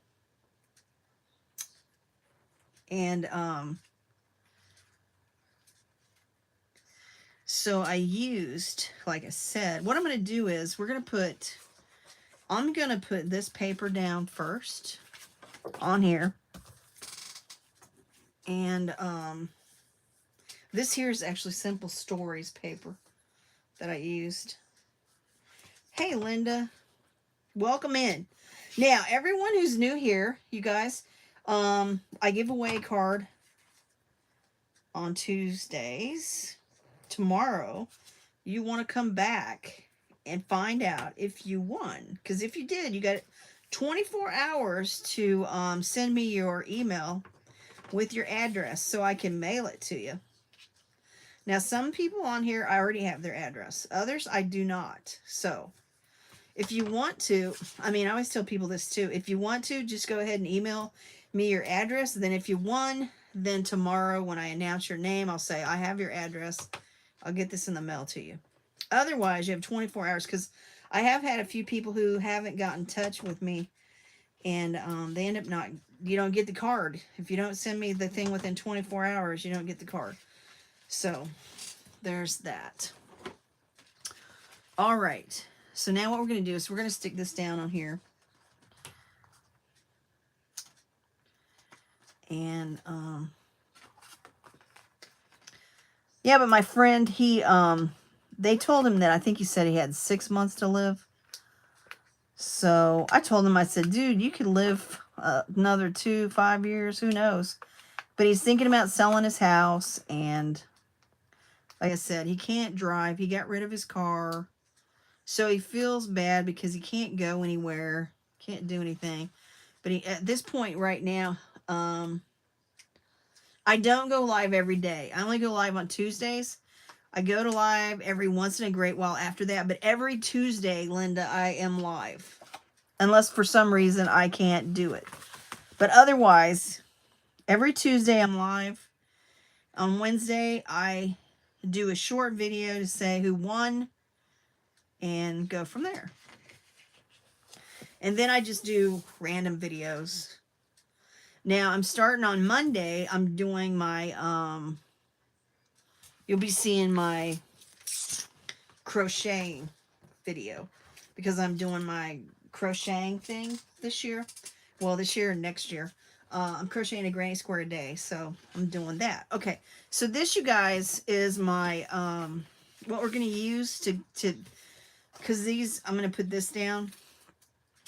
And, so I used, like I said, what I'm going to do is I'm going to put this paper down first on here. And this here is actually Simple Stories paper that I used. Hey, Linda. Welcome in. Now, everyone who's new here, you guys, I give away a card on Tuesdays. Tomorrow, you want to come back and find out if you won. Because if you did, you got 24 hours to send me your email with your address so I can mail it to you. Now, some people on here, I already have their address. Others, I do not. So, if you want to, I always tell people this too. If you want to, just go ahead and email me your address. Then if you won, then tomorrow when I announce your name, I'll say, I have your address. I'll get this in the mail to you. Otherwise, you have 24 hours because I have had a few people who haven't gotten in touch with me, and they end up you don't get the card. If you don't send me the thing within 24 hours, you don't get the card. So, there's that. All right. So now what we're going to do is we're going to stick this down on here. And, yeah, but my friend, they told him that I think he said he had 6 months to live. So I told him, I said, dude, you could live another 5 years, who knows? But he's thinking about selling his house, and like I said, he can't drive. He got rid of his car. So he feels bad because he can't go anywhere, can't do anything. But at this point right now, I don't go live every day. I only go live on Tuesdays. I go to live every once in a great while after that. But every Tuesday, Linda, I am live. Unless for some reason I can't do it. But otherwise, every Tuesday I'm live. On Wednesday, I do a short video to say who won and go from there. And then I just do random videos. Now I'm starting on Monday. I'm doing my, you'll be seeing my crocheting video because I'm doing my crocheting thing this year. Well, this year and next year. I'm crocheting a granny square a day, so I'm doing that. Okay, so this, you guys, is my, what we're going to use to, because these, I'm going to put this down.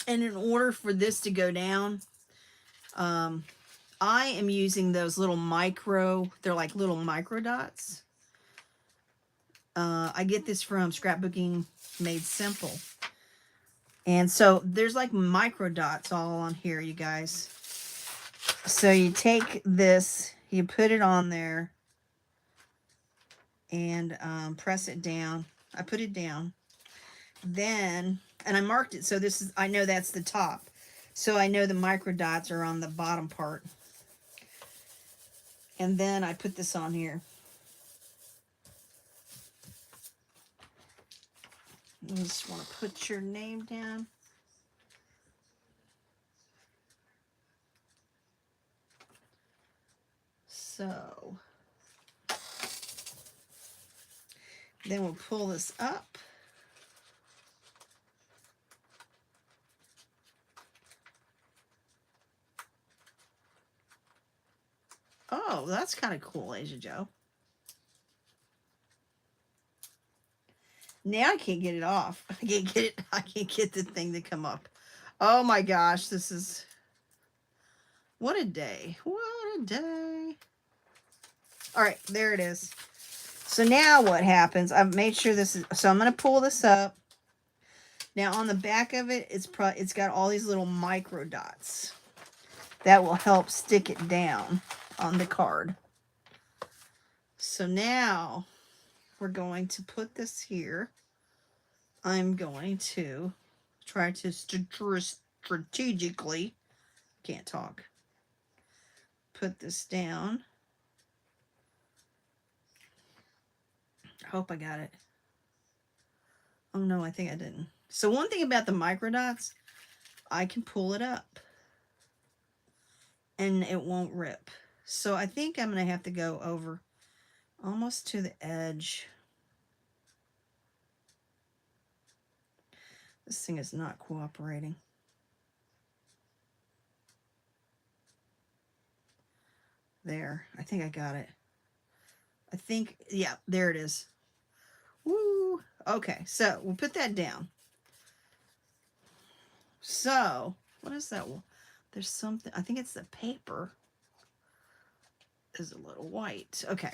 And in order for this to go down, I am using those little they're like little micro dots. I get this from Scrapbooking Made Simple. And so there's like micro dots all on here, you guys. So you take this, you put it on there, and press it down. I put it down. Then, and I marked it, so this is, I know that's the top. So I know the micro dots are on the bottom part. And then I put this on here. You just want to put your name down. So then we'll pull this up. Oh, that's kind of cool, Asia Joe. Now I can't get it off. I can't get the thing to come up. Oh my gosh, this is, what a day. What a day. All right, there it is. So now what happens, I've made sure this is, so I'm going to pull this up. Now on the back of it, it's got all these little micro dots that will help stick it down on the card. So now we're going to put this here. I'm going to try to strategically, can't talk, put this down. I hope I got it. Oh no, I think I didn't. So one thing about the micro dots, I can pull it up and it won't rip. So I think I'm going to have to go over almost to the edge. This thing is not cooperating. There, I think I got it. I think, yeah, there it is. Woo! Okay, so we'll put that down. So, what is that? There's something, I think it's the paper is a little white. Okay.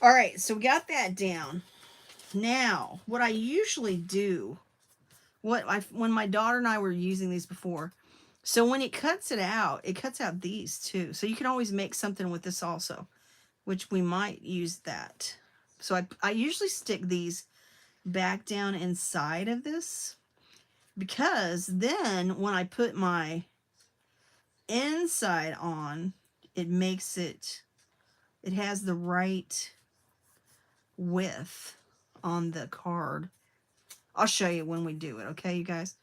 All right, so we got that down. Now, what I usually do, when my daughter and I were using these before, so when it cuts out these too. So you can always make something with this also, which we might use that. So I usually stick these back down inside of this, because then when I put my inside on, it makes it has the right width on the card. I'll show you when we do it, okay, you guys?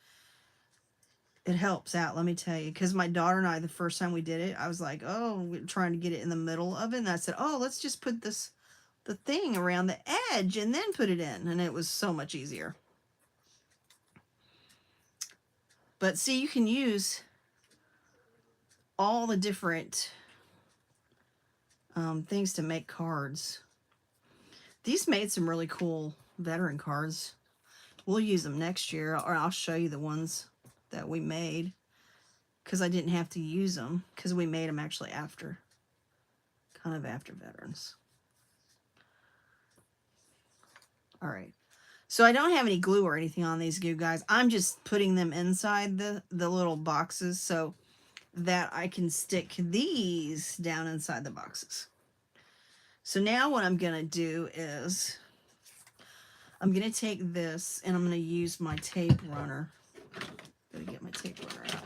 It helps out, let me tell you, because my daughter and I, the first time we did it, I was like, oh, we're trying to get it in the middle of it, and I said, oh, let's just put the thing around the edge and then put it in, and it was so much easier. But see, you can use all the different things to make cards. These made some really cool veteran cards. We'll use them next year, or I'll show you the ones that we made, because I didn't have to use them because we made them actually after, kind of after Veterans. All right. So I don't have any glue or anything on these Goo Guys. I'm just putting them inside the little boxes so that I can stick these down inside the boxes. So now what I'm going to do is I'm going to take this and I'm going to use my tape runner. Gotta get my tape runner out.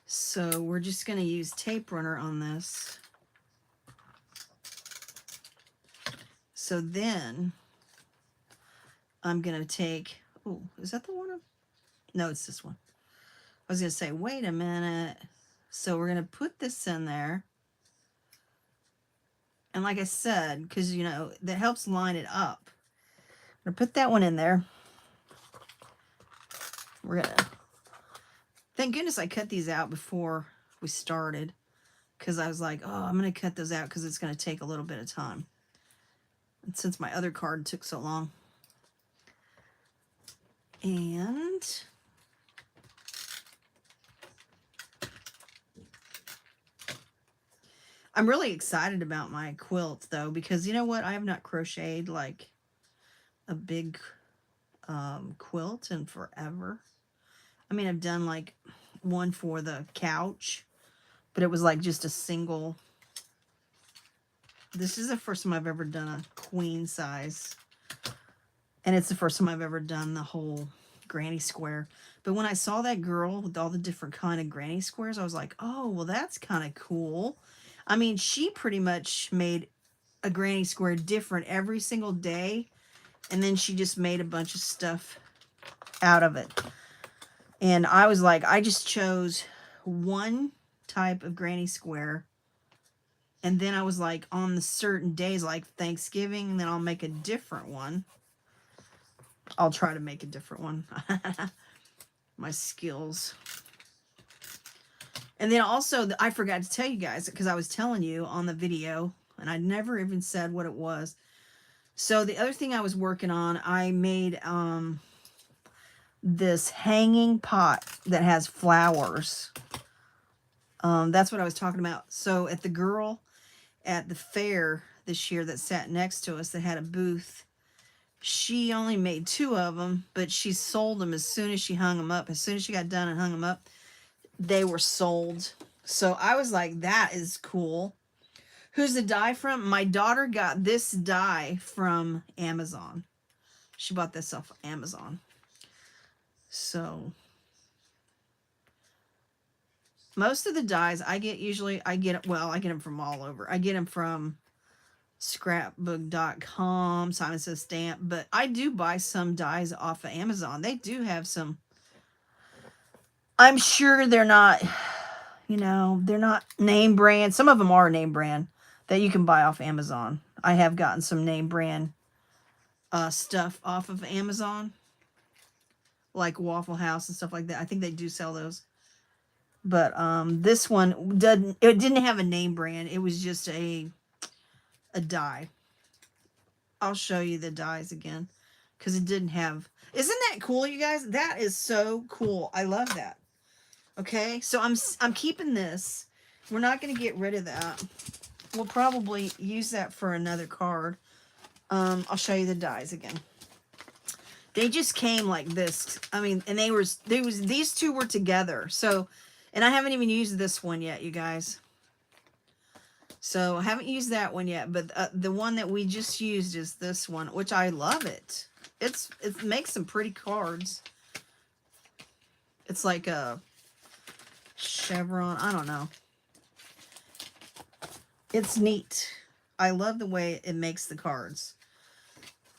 So we're just going to use tape runner on this. So then I'm going to take, oh, is that the one? No, it's this one. I was going to say, wait a minute. So we're going to put this in there. And like I said, because, you know, that helps line it up. I'm going to put that one in there. We're going to, thank goodness I cut these out before we started. Because I was like, oh, I'm going to cut those out because it's going to take a little bit of time. And since my other card took so long. And I'm really excited about my quilt, though, because you know what? I have not crocheted like a big quilt in forever. I mean, I've done like one for the couch, but it was like just a single. This is the first time I've ever done a queen size. And it's the first time I've ever done the whole granny square. But when I saw that girl with all the different kind of granny squares, I was like, oh, well, that's kind of cool. I mean, she pretty much made a granny square different every single day. And then she just made a bunch of stuff out of it. And I was like, I just chose one type of granny square. And then I was like, on the certain days, like Thanksgiving, then I'll make a different one. I'll try to make a different one. My skills. And then also, I forgot to tell you guys, because I was telling you on the video, and I never even said what it was. So the other thing I was working on, I made this hanging pot that has flowers. That's what I was talking about. So at the girl at the fair this year that sat next to us that had a booth, she only made 2 of them, but she sold them as soon as she hung them up. As soon as she got done and hung them up, they were sold. So I was like, that is cool. Who's the die from? My daughter got this die from Amazon. She bought this off Amazon. So most of the dies I get, usually I get them from all over. I get them from scrapbook.com, Simon Says Stamp, but I do buy some dies off of Amazon. They do have some. I'm sure they're not, you know, they're not name brand. Some of them are name brand that you can buy off Amazon. I have gotten some name brand stuff off of Amazon, like Waffle House and stuff like that. I think they do sell those. But this one didn't have a name brand. It was just a die. I'll show you the dies again because it didn't have. Isn't that cool, you guys? That is so cool. I love that. Okay, so I'm keeping this. We're not going to get rid of that. We'll probably use that for another card. I'll show you the dies again. They just came like this. I mean, and these 2 were together. So, and I haven't even used this one yet, you guys. So I haven't used that one yet, but the one that we just used is this one, which I love it. It makes some pretty cards. It's like a chevron. I don't know. It's neat. I love the way it makes the cards.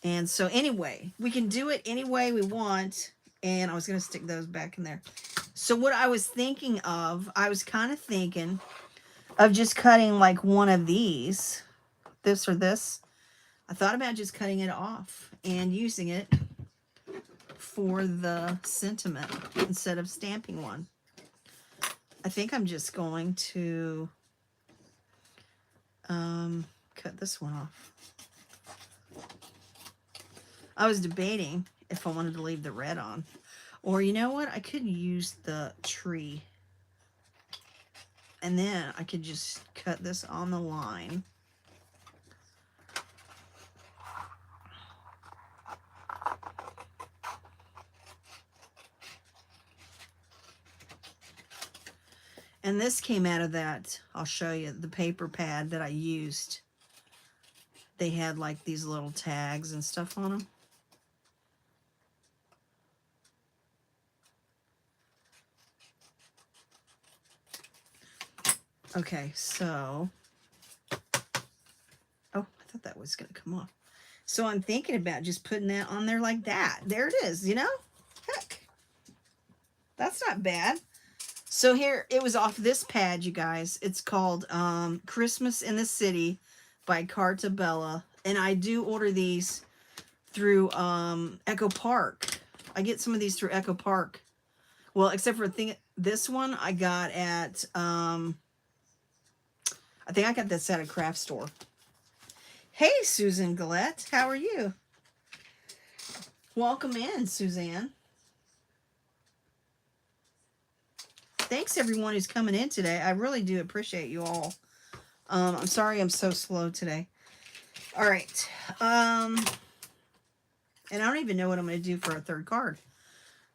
And so anyway, we can do it any way we want. And I was going to stick those back in there. So what I was thinking of, I was kind of thinking of just cutting like one of these, this or this. I thought about just cutting it off and using it for the sentiment instead of stamping one. I think I'm just going to cut this one off. I was debating if I wanted to leave the red on. Or you know what? I could use the tree. And then I could just cut this on the line. And this came out of that, I'll show you, the paper pad that I used. They had like these little tags and stuff on them. Okay, so, oh, I thought that was going to come off. So I'm thinking about just putting that on there like that. There it is, you know? Heck, that's not bad. So here, it was off this pad, you guys. It's called Christmas in the City by Carta Bella. And I do order these through Echo Park. I get some of these through Echo Park. Well, except for this one I got at, I think I got this at a craft store. Hey, Susan Gillette, how are you? Welcome in, Suzanne. Thanks everyone who's coming in today. I really do appreciate you all. I'm sorry I'm so slow today. All right. And I don't even know what I'm going to do for a third card.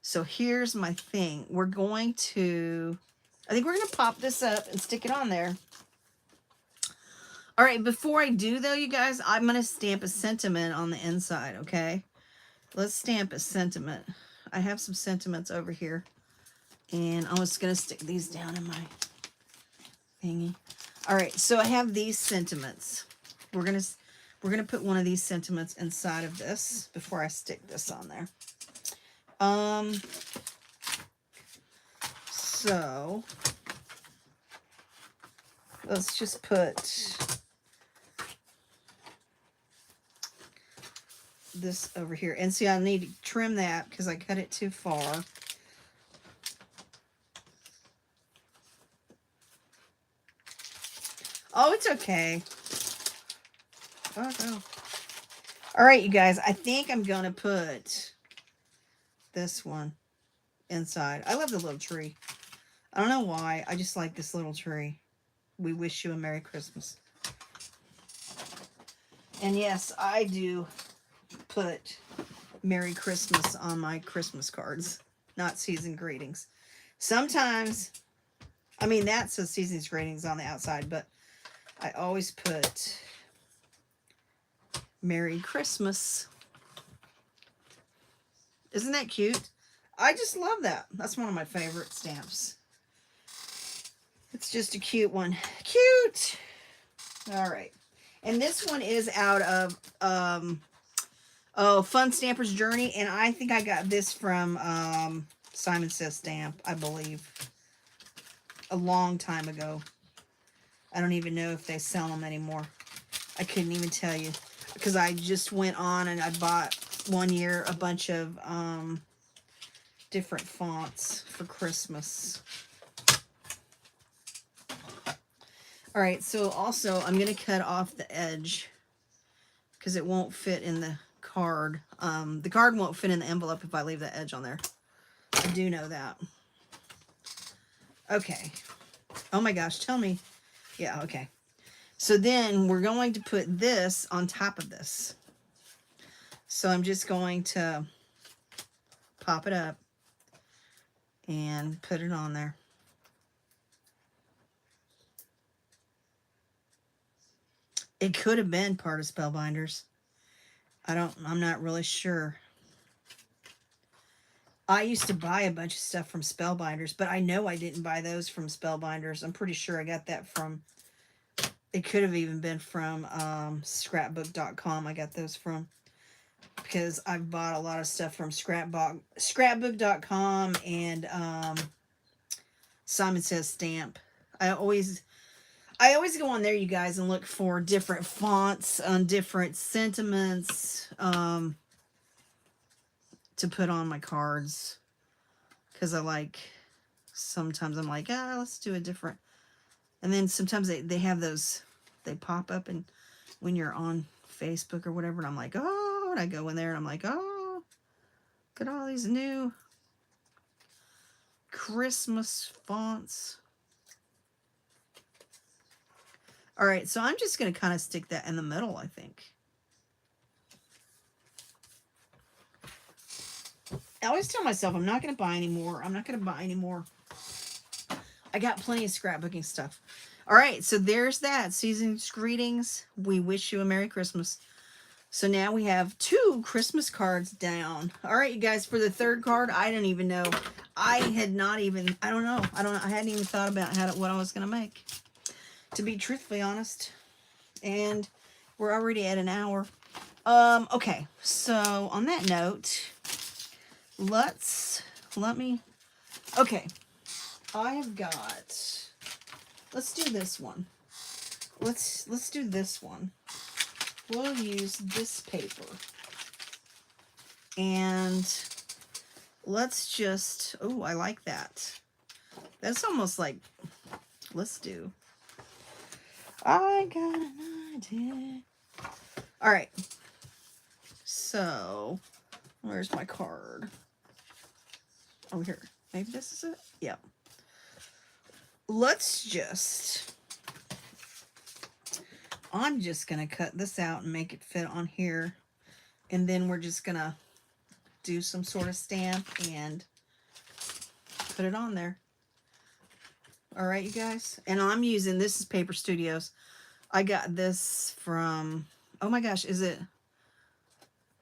So here's my thing. We're going to, I think we're going to pop this up and stick it on there. All right, before I do though, you guys, I'm going to stamp a sentiment on the inside, okay? Let's stamp a sentiment. I have some sentiments over here. And I'm just going to stick these down in my thingy. All right, so I have these sentiments. We're going to put one of these sentiments inside of this before I stick this on there. So let's just put this over here. And see, I need to trim that because I cut it too far. Oh, it's okay. Oh, no. All right, you guys. I think I'm going to put this one inside. I love the little tree. I don't know why. I just like this little tree. We wish you a Merry Christmas. And yes, I do put Merry Christmas on my Christmas cards, not season greetings. Sometimes, I mean, that says season's greetings on the outside, but I always put Merry Christmas. Isn't that cute? I just love that. That's one of my favorite stamps. It's just a cute one. Cute! All right. And this one is out of Fun Stamper's Journey. And I think I got this from Simon Says Stamp, I believe. A long time ago. I don't even know if they sell them anymore. I couldn't even tell you. Because I just went on and I bought one year a bunch of different fonts for Christmas. All right, so also I'm going to cut off the edge because it won't fit in the card. The card won't fit in the envelope if I leave the edge on there. I do know that. Okay. Oh my gosh, tell me. Yeah, okay. So then we're going to put this on top of this. So I'm just going to pop it up and put it on there. It could have been part of Spellbinders. I'm not really sure. I used to buy a bunch of stuff from Spellbinders, but I know I didn't buy those from Spellbinders. I'm pretty sure I got that from, it could have even been from scrapbook.com. I got those from, because I've bought a lot of stuff from scrapbook.com and Simon Says Stamp. I always go on there, you guys, and look for different fonts on different sentiments to put on my cards. Because I like, sometimes I'm like, let's do a different. And then sometimes they have those, they pop up and when you're on Facebook or whatever, and I'm like, oh, would I go in there and I'm like, oh, look at all these new Christmas fonts. All right, so I'm just going to kind of stick that in the middle, I think. I always tell myself I'm not going to buy any more. I'm not going to buy any more. I got plenty of scrapbooking stuff. All right, so there's that. Season's greetings. We wish you a Merry Christmas. So now we have 2 Christmas cards down. All right, you guys, for the 3rd card, I don't even know. I had not even, I don't know. I hadn't even thought about what I was going to make, to be truthfully honest. And we're already at an hour. Okay, so on that note, okay, I have got, let's do this one. Let's do this one. We'll use this paper. And let's just, oh, I like that. That's almost like, let's do, I got an idea. All right. So, where's my card? Oh, here. Maybe this is it? Yep. I'm just going to cut this out and make it fit on here. And then we're just going to do some sort of stamp and put it on there. All right, you guys. And I'm using, this is Paper Studios. I got this from, oh my gosh, is it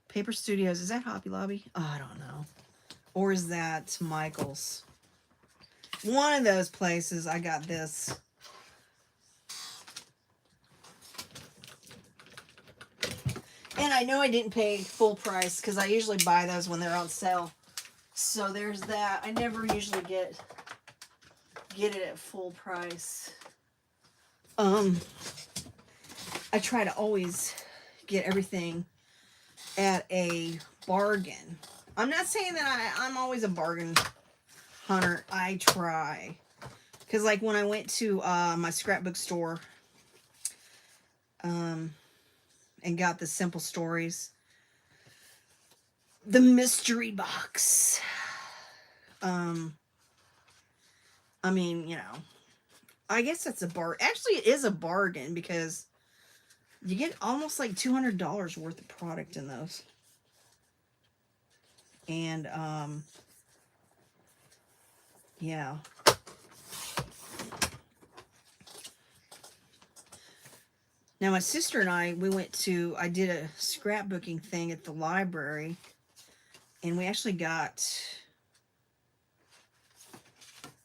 Paper Studios? Is that Hobby Lobby? Oh, I don't know. Or is that Michael's? One of those places I got this. And I know I didn't pay full price because I usually buy those when they're on sale. So there's that. I never usually get it at full price. I try to always get everything at a bargain. I'm not saying that I'm always a bargain hunter. I try. Because like when I went to my scrapbook store and got the Simple Stories, the mystery box. I mean, you know, I guess that's a bargain. Actually, it is a bargain because you get almost like $200 worth of product in those. And, yeah. Now, my sister and I did a scrapbooking thing at the library. And we actually got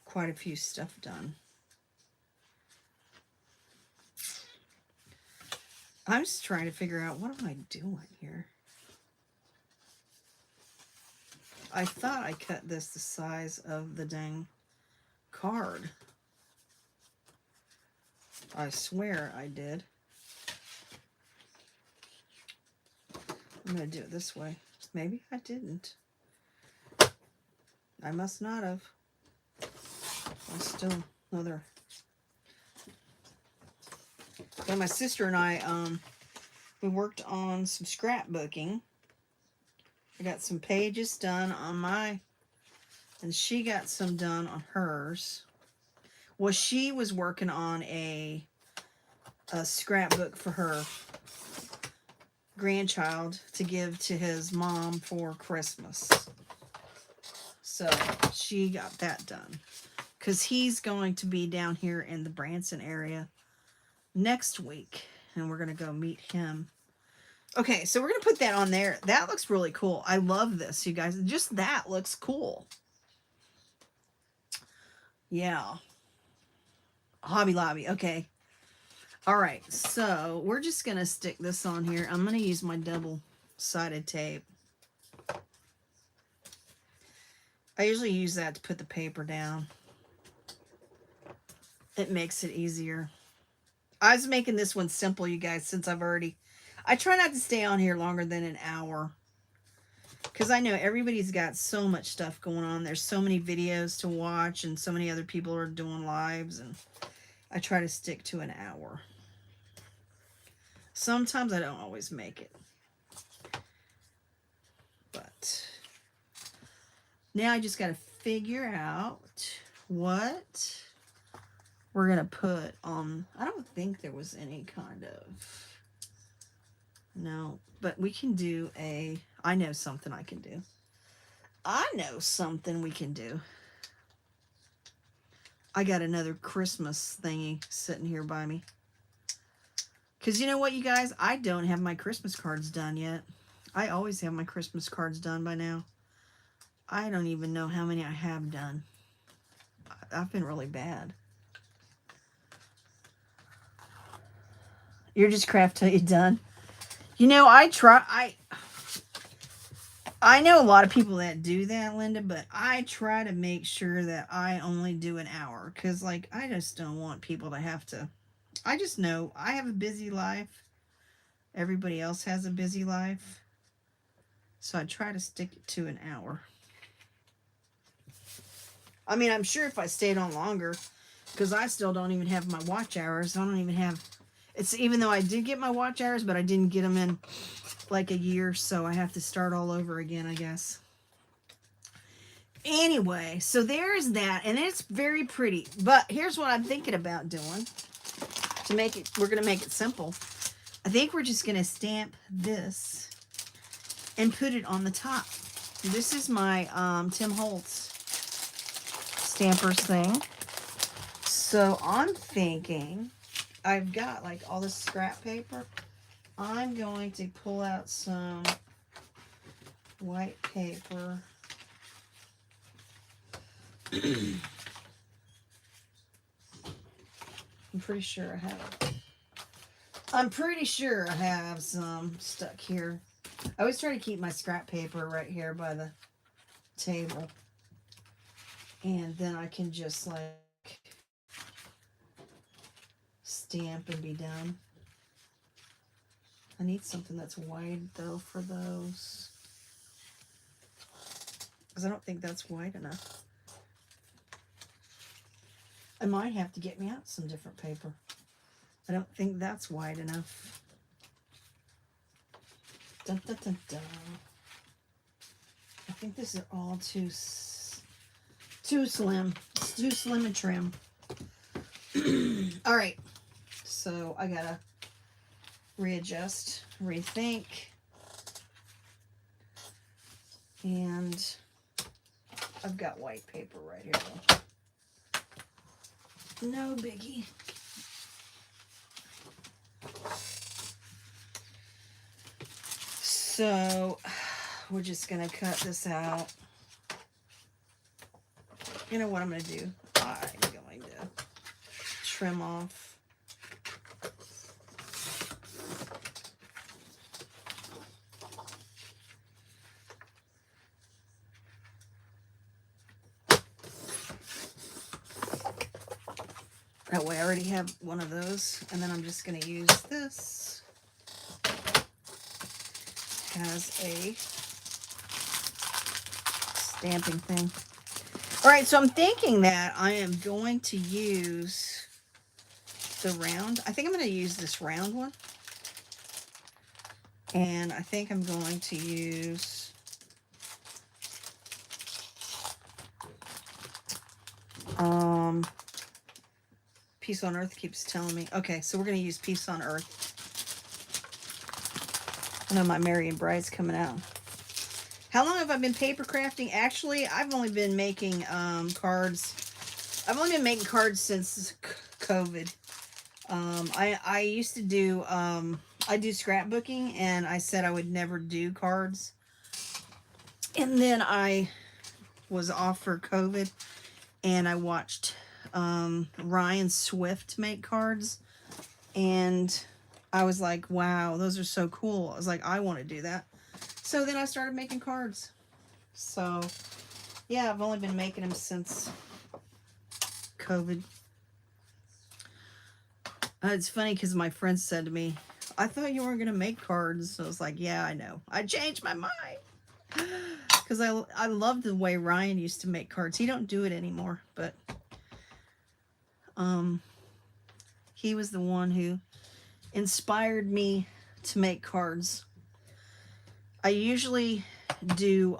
quite a few stuff done. I'm just trying to figure out, what am I doing here? I thought I cut this the size of the dang card. I swear I did. I'm going to do it this way. Maybe I didn't. I must not have. I still another. But my sister and I, we worked on some scrapbooking. I got some pages done on my, and she got some done on hers. Well, she was working on a scrapbook for her grandchild to give to his mom for Christmas. So she got that done. Because he's going to be down here in the Branson area next week. And we're going to go meet him. Okay, so we're going to put that on there. That looks really cool. I love this, you guys. Just that looks cool. Yeah. Hobby Lobby. Okay. All right, so we're just going to stick this on here. I'm going to use my double-sided tape. I usually use that to put the paper down. It makes it easier. I was making this one simple, you guys, since I try not to stay on here longer than an hour. Because I know everybody's got so much stuff going on. There's so many videos to watch and so many other people are doing lives. And I try to stick to an hour. Sometimes I don't always make it. Now I just got to figure out what we're going to put on. I don't think there was any kind of... No, but we can do a... I know something I can do. I know something we can do. I got another Christmas thingy sitting here by me. Because you know what, you guys? I don't have my Christmas cards done yet. I always have my Christmas cards done by now. I don't even know how many I have done. I've been really bad. You're just craft till you're done. You know, I know a lot of people that do that, Linda, but I try to make sure that I only do an hour. Because, like, I just don't want people to have to... I just know I have a busy life. Everybody else has a busy life. So I try to stick it to an hour. I mean, I'm sure if I stayed on longer, because I still don't even have my watch hours. I don't even have... It's even though I did get my watch hours, but I didn't get them in like a year, so I have to start all over again, I guess. Anyway, so there's that, and it's very pretty. But here's what I'm thinking about doing to make it. We're going to make it simple. I think we're just going to stamp this and put it on the top. This is my Tim Holtz stampers thing. So I'm thinking, I've got like all this scrap paper. I'm going to pull out some white paper. I'm pretty sure I have. I'm pretty sure I have some stuck here. I always try to keep my scrap paper right here by the table. And then I can just like stamp and be done. I need something that's wide though for those. Because I don't think that's wide enough. I might have to get me out some different paper. I don't think that's wide enough. Dun, dun, dun, dun. I think this is all too slim. It's too slim and trim. All right. So I gotta readjust, rethink, and I've got white paper right here though. No biggie. So we're just gonna cut this out. You know what I'm gonna do? I'm going to trim off. That way I already have one of those, and then I'm just going to use this as a stamping thing. All right, so I'm thinking that I am going to use the round. I think I'm going to use this round one. And I think I'm going to use Peace on Earth keeps telling me. Okay, so we're going to use Peace on Earth. I know my Marion Bride's coming out. How long have I been paper crafting? Actually, I've only been making cards. I've only been making cards since COVID. I used to do, I do scrapbooking, and I said I would never do cards. And then I was off for COVID, and I watched Ryan Swift make cards, and I was like, wow, those are so cool. I was like, I want to do that. So then I started making cards. So yeah, I've only been making them since COVID. It's funny because my friend said to me, I thought you weren't going to make cards. So I was like, yeah, I know. I changed my mind. Because I love the way Ryan used to make cards. He don't do it anymore, but he was the one who inspired me to make cards. I usually do,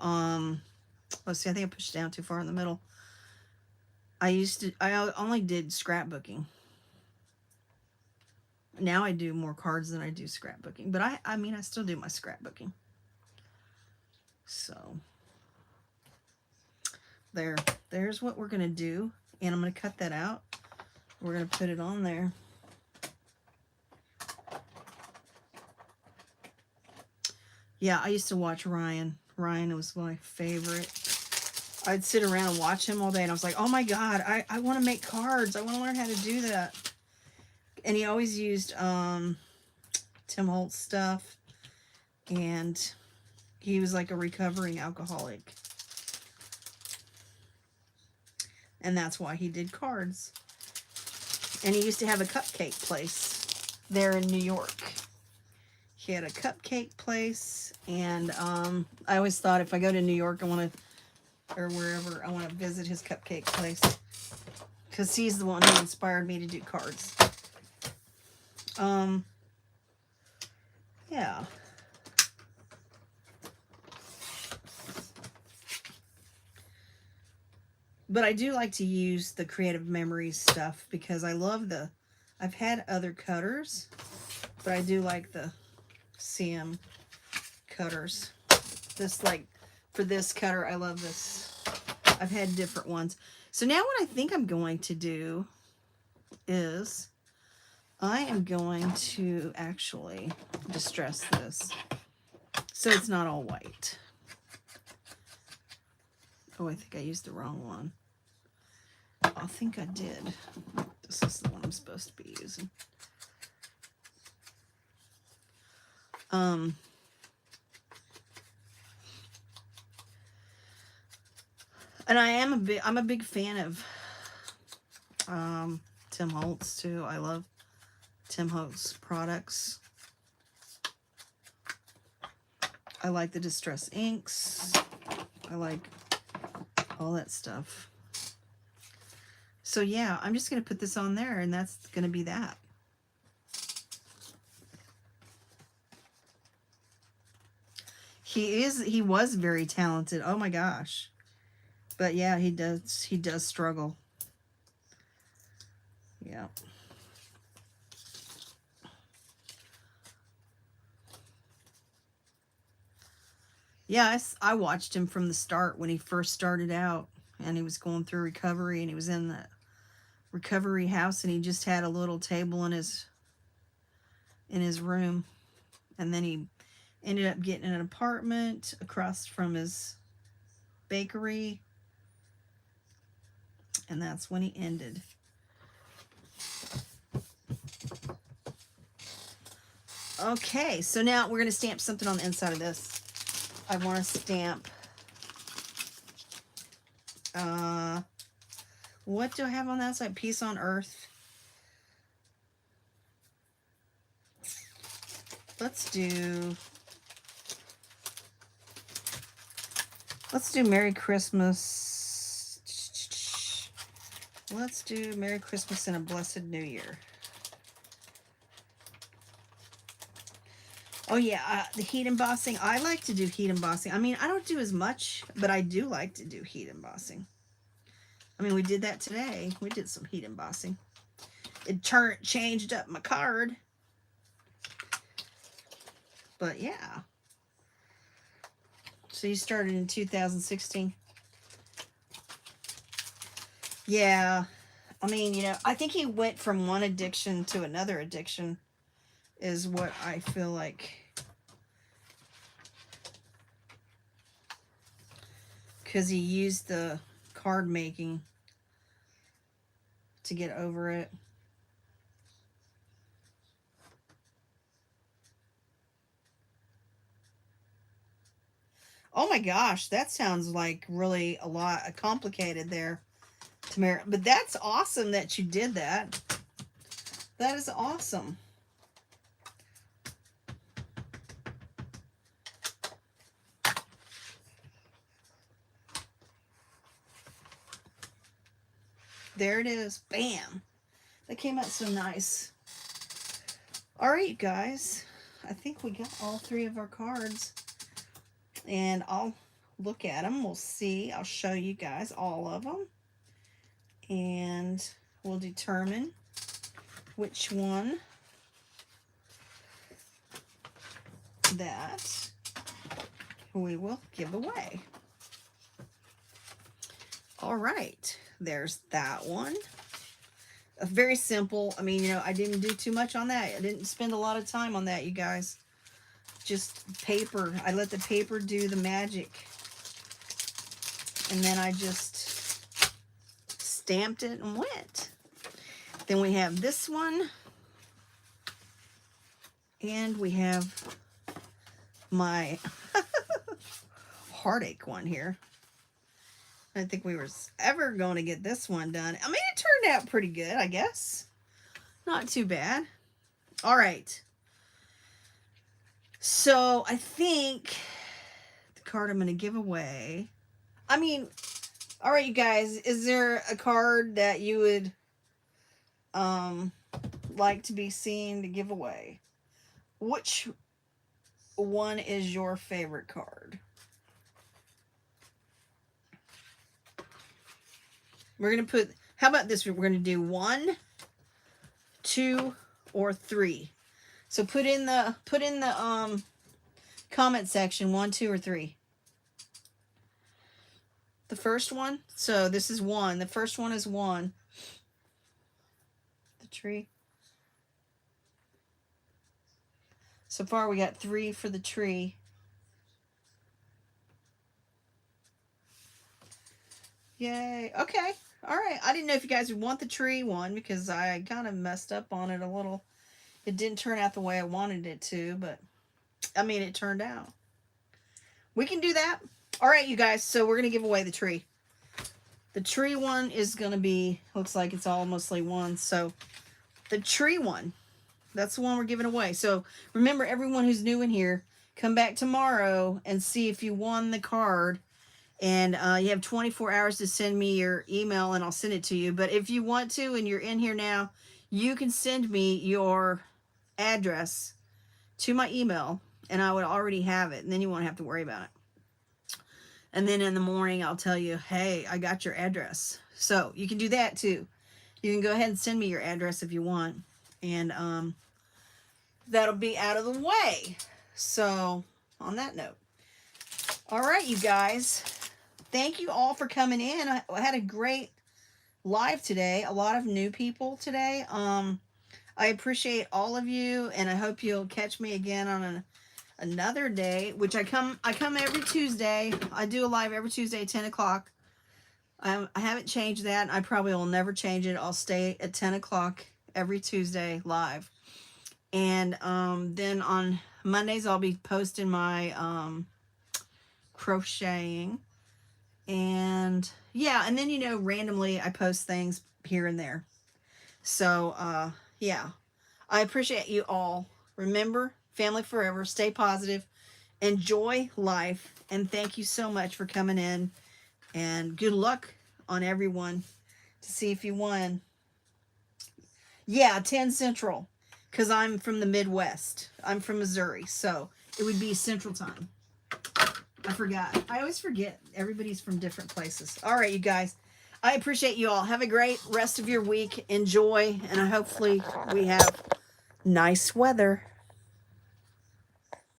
let's see, I think I pushed it down too far in the middle. I only did scrapbooking. Now I do more cards than I do scrapbooking, but I mean, I still do my scrapbooking. So there's what we're going to do. And I'm going to cut that out. We're going to put it on there. Yeah, I used to watch Ryan. Ryan was my favorite. I'd sit around and watch him all day, and I was like, oh my God, I want to make cards. I want to learn how to do that. And he always used Tim Holtz stuff, and he was like a recovering alcoholic. And that's why he did cards. And he used to have a cupcake place there in New York. He had a cupcake place, and I always thought if I go to New York, I want to, or wherever, I want to visit his cupcake place, because he's the one who inspired me to do cards. Yeah. But I do like to use the Creative Memories stuff, because I love I've had other cutters, but I do like the CM cutters. This, like, for this cutter, I love this. I've had different ones. So now what I think I'm going to do is I am going to actually distress this so it's not all white. Oh, I think I used the wrong one. I think I did. This is the one I'm supposed to be using. And I'm a big fan of Tim Holtz too. I love Tim Holtz products. I like the Distress inks. I like all that stuff. So yeah, I'm just going to put this on there, and that's going to be that. He was very talented. Oh my gosh. But yeah, he does struggle. Yeah. Yes, I watched him from the start when he first started out, and he was going through recovery, and he was in the recovery house, and he just had a little table in his room, and then he ended up getting an apartment across from his bakery, and that's when he ended. Okay, so now we're going to stamp something on the inside of this. I want to stamp, what do I have on that side? Peace on Earth. Let's do Merry Christmas. Let's do Merry Christmas and a Blessed New Year. Oh yeah, the heat embossing. I like to do heat embossing. I mean, I don't do as much, but I do like to do heat embossing. I mean, we did that today. We did some heat embossing. It changed up my card. But yeah. So you started in 2016. Yeah. I mean, you know, I think he went from one addiction to another addiction, is what I feel like. Because he used the card making to get over it. Oh my gosh, that sounds like really a lot complicated there, Tamara. But that's awesome that you did that. That is awesome. There it is. Bam. That came out so nice. All right, guys. I think we got all three of our cards. and I'll look at them. We'll see. I'll show you guys all of them, and we'll determine which one that we will give away. All right, there's that one. Very simple. I mean, you know, I didn't do too much on that. I didn't spend a lot of time on that, you guys. Just paper. I let the paper do the magic. And then I just stamped it and went. Then we have this one. And we have my heartache one here. I didn't think we were ever going to get this one done. I mean, it turned out pretty good, I guess. Not too bad. All right. So I think the card I'm going to give away. I mean, all right, you guys. Is there a card that you would like to be seen to give away? Which one is your favorite card? We're going to put, how about this? We're going to do 1, 2, or 3. So put in the comment section 1, 2, or 3. The first one. So this is 1. The first one is 1. The tree. So far we got 3 for the tree. Yay. Okay. All right. I didn't know if you guys would want the tree one because I kind of messed up on it a little. It didn't turn out the way I wanted it to, but I mean, it turned out. We can do that. All right, you guys. So we're going to give away the tree. The tree one is going to be, looks like it's all mostly one. So the tree one, that's the one we're giving away. So remember, everyone who's new in here, come back tomorrow and see if you won the card. And you have 24 hours to send me your email and I'll send it to you. But if you want to and you're in here now, you can send me your address to my email and I would already have it. And then you won't have to worry about it. And then in the morning, I'll tell you, hey, I got your address. So you can do that too. You can go ahead and send me your address if you want. And that'll be out of the way. So on that note. All right, you guys. Thank you all for coming in. I had a great live today. A lot of new people today. I appreciate all of you, and I hope you'll catch me again on another day, which I come every Tuesday. I do a live every Tuesday at 10 o'clock. I haven't changed that. I probably will never change it. I'll stay at 10 o'clock every Tuesday live. And then on Mondays, I'll be posting my crocheting. And yeah, and then, you know, randomly I post things here and there. So, yeah, I appreciate you all. Remember, family forever, stay positive, enjoy life, and thank you so much for coming in, and good luck on everyone to see if you won. Yeah, 10 Central, because I'm from the Midwest. I'm from Missouri, so it would be Central Time. I forgot. I always forget. Everybody's from different places. All right, you guys. I appreciate you all. Have a great rest of your week. Enjoy, and hopefully we have nice weather.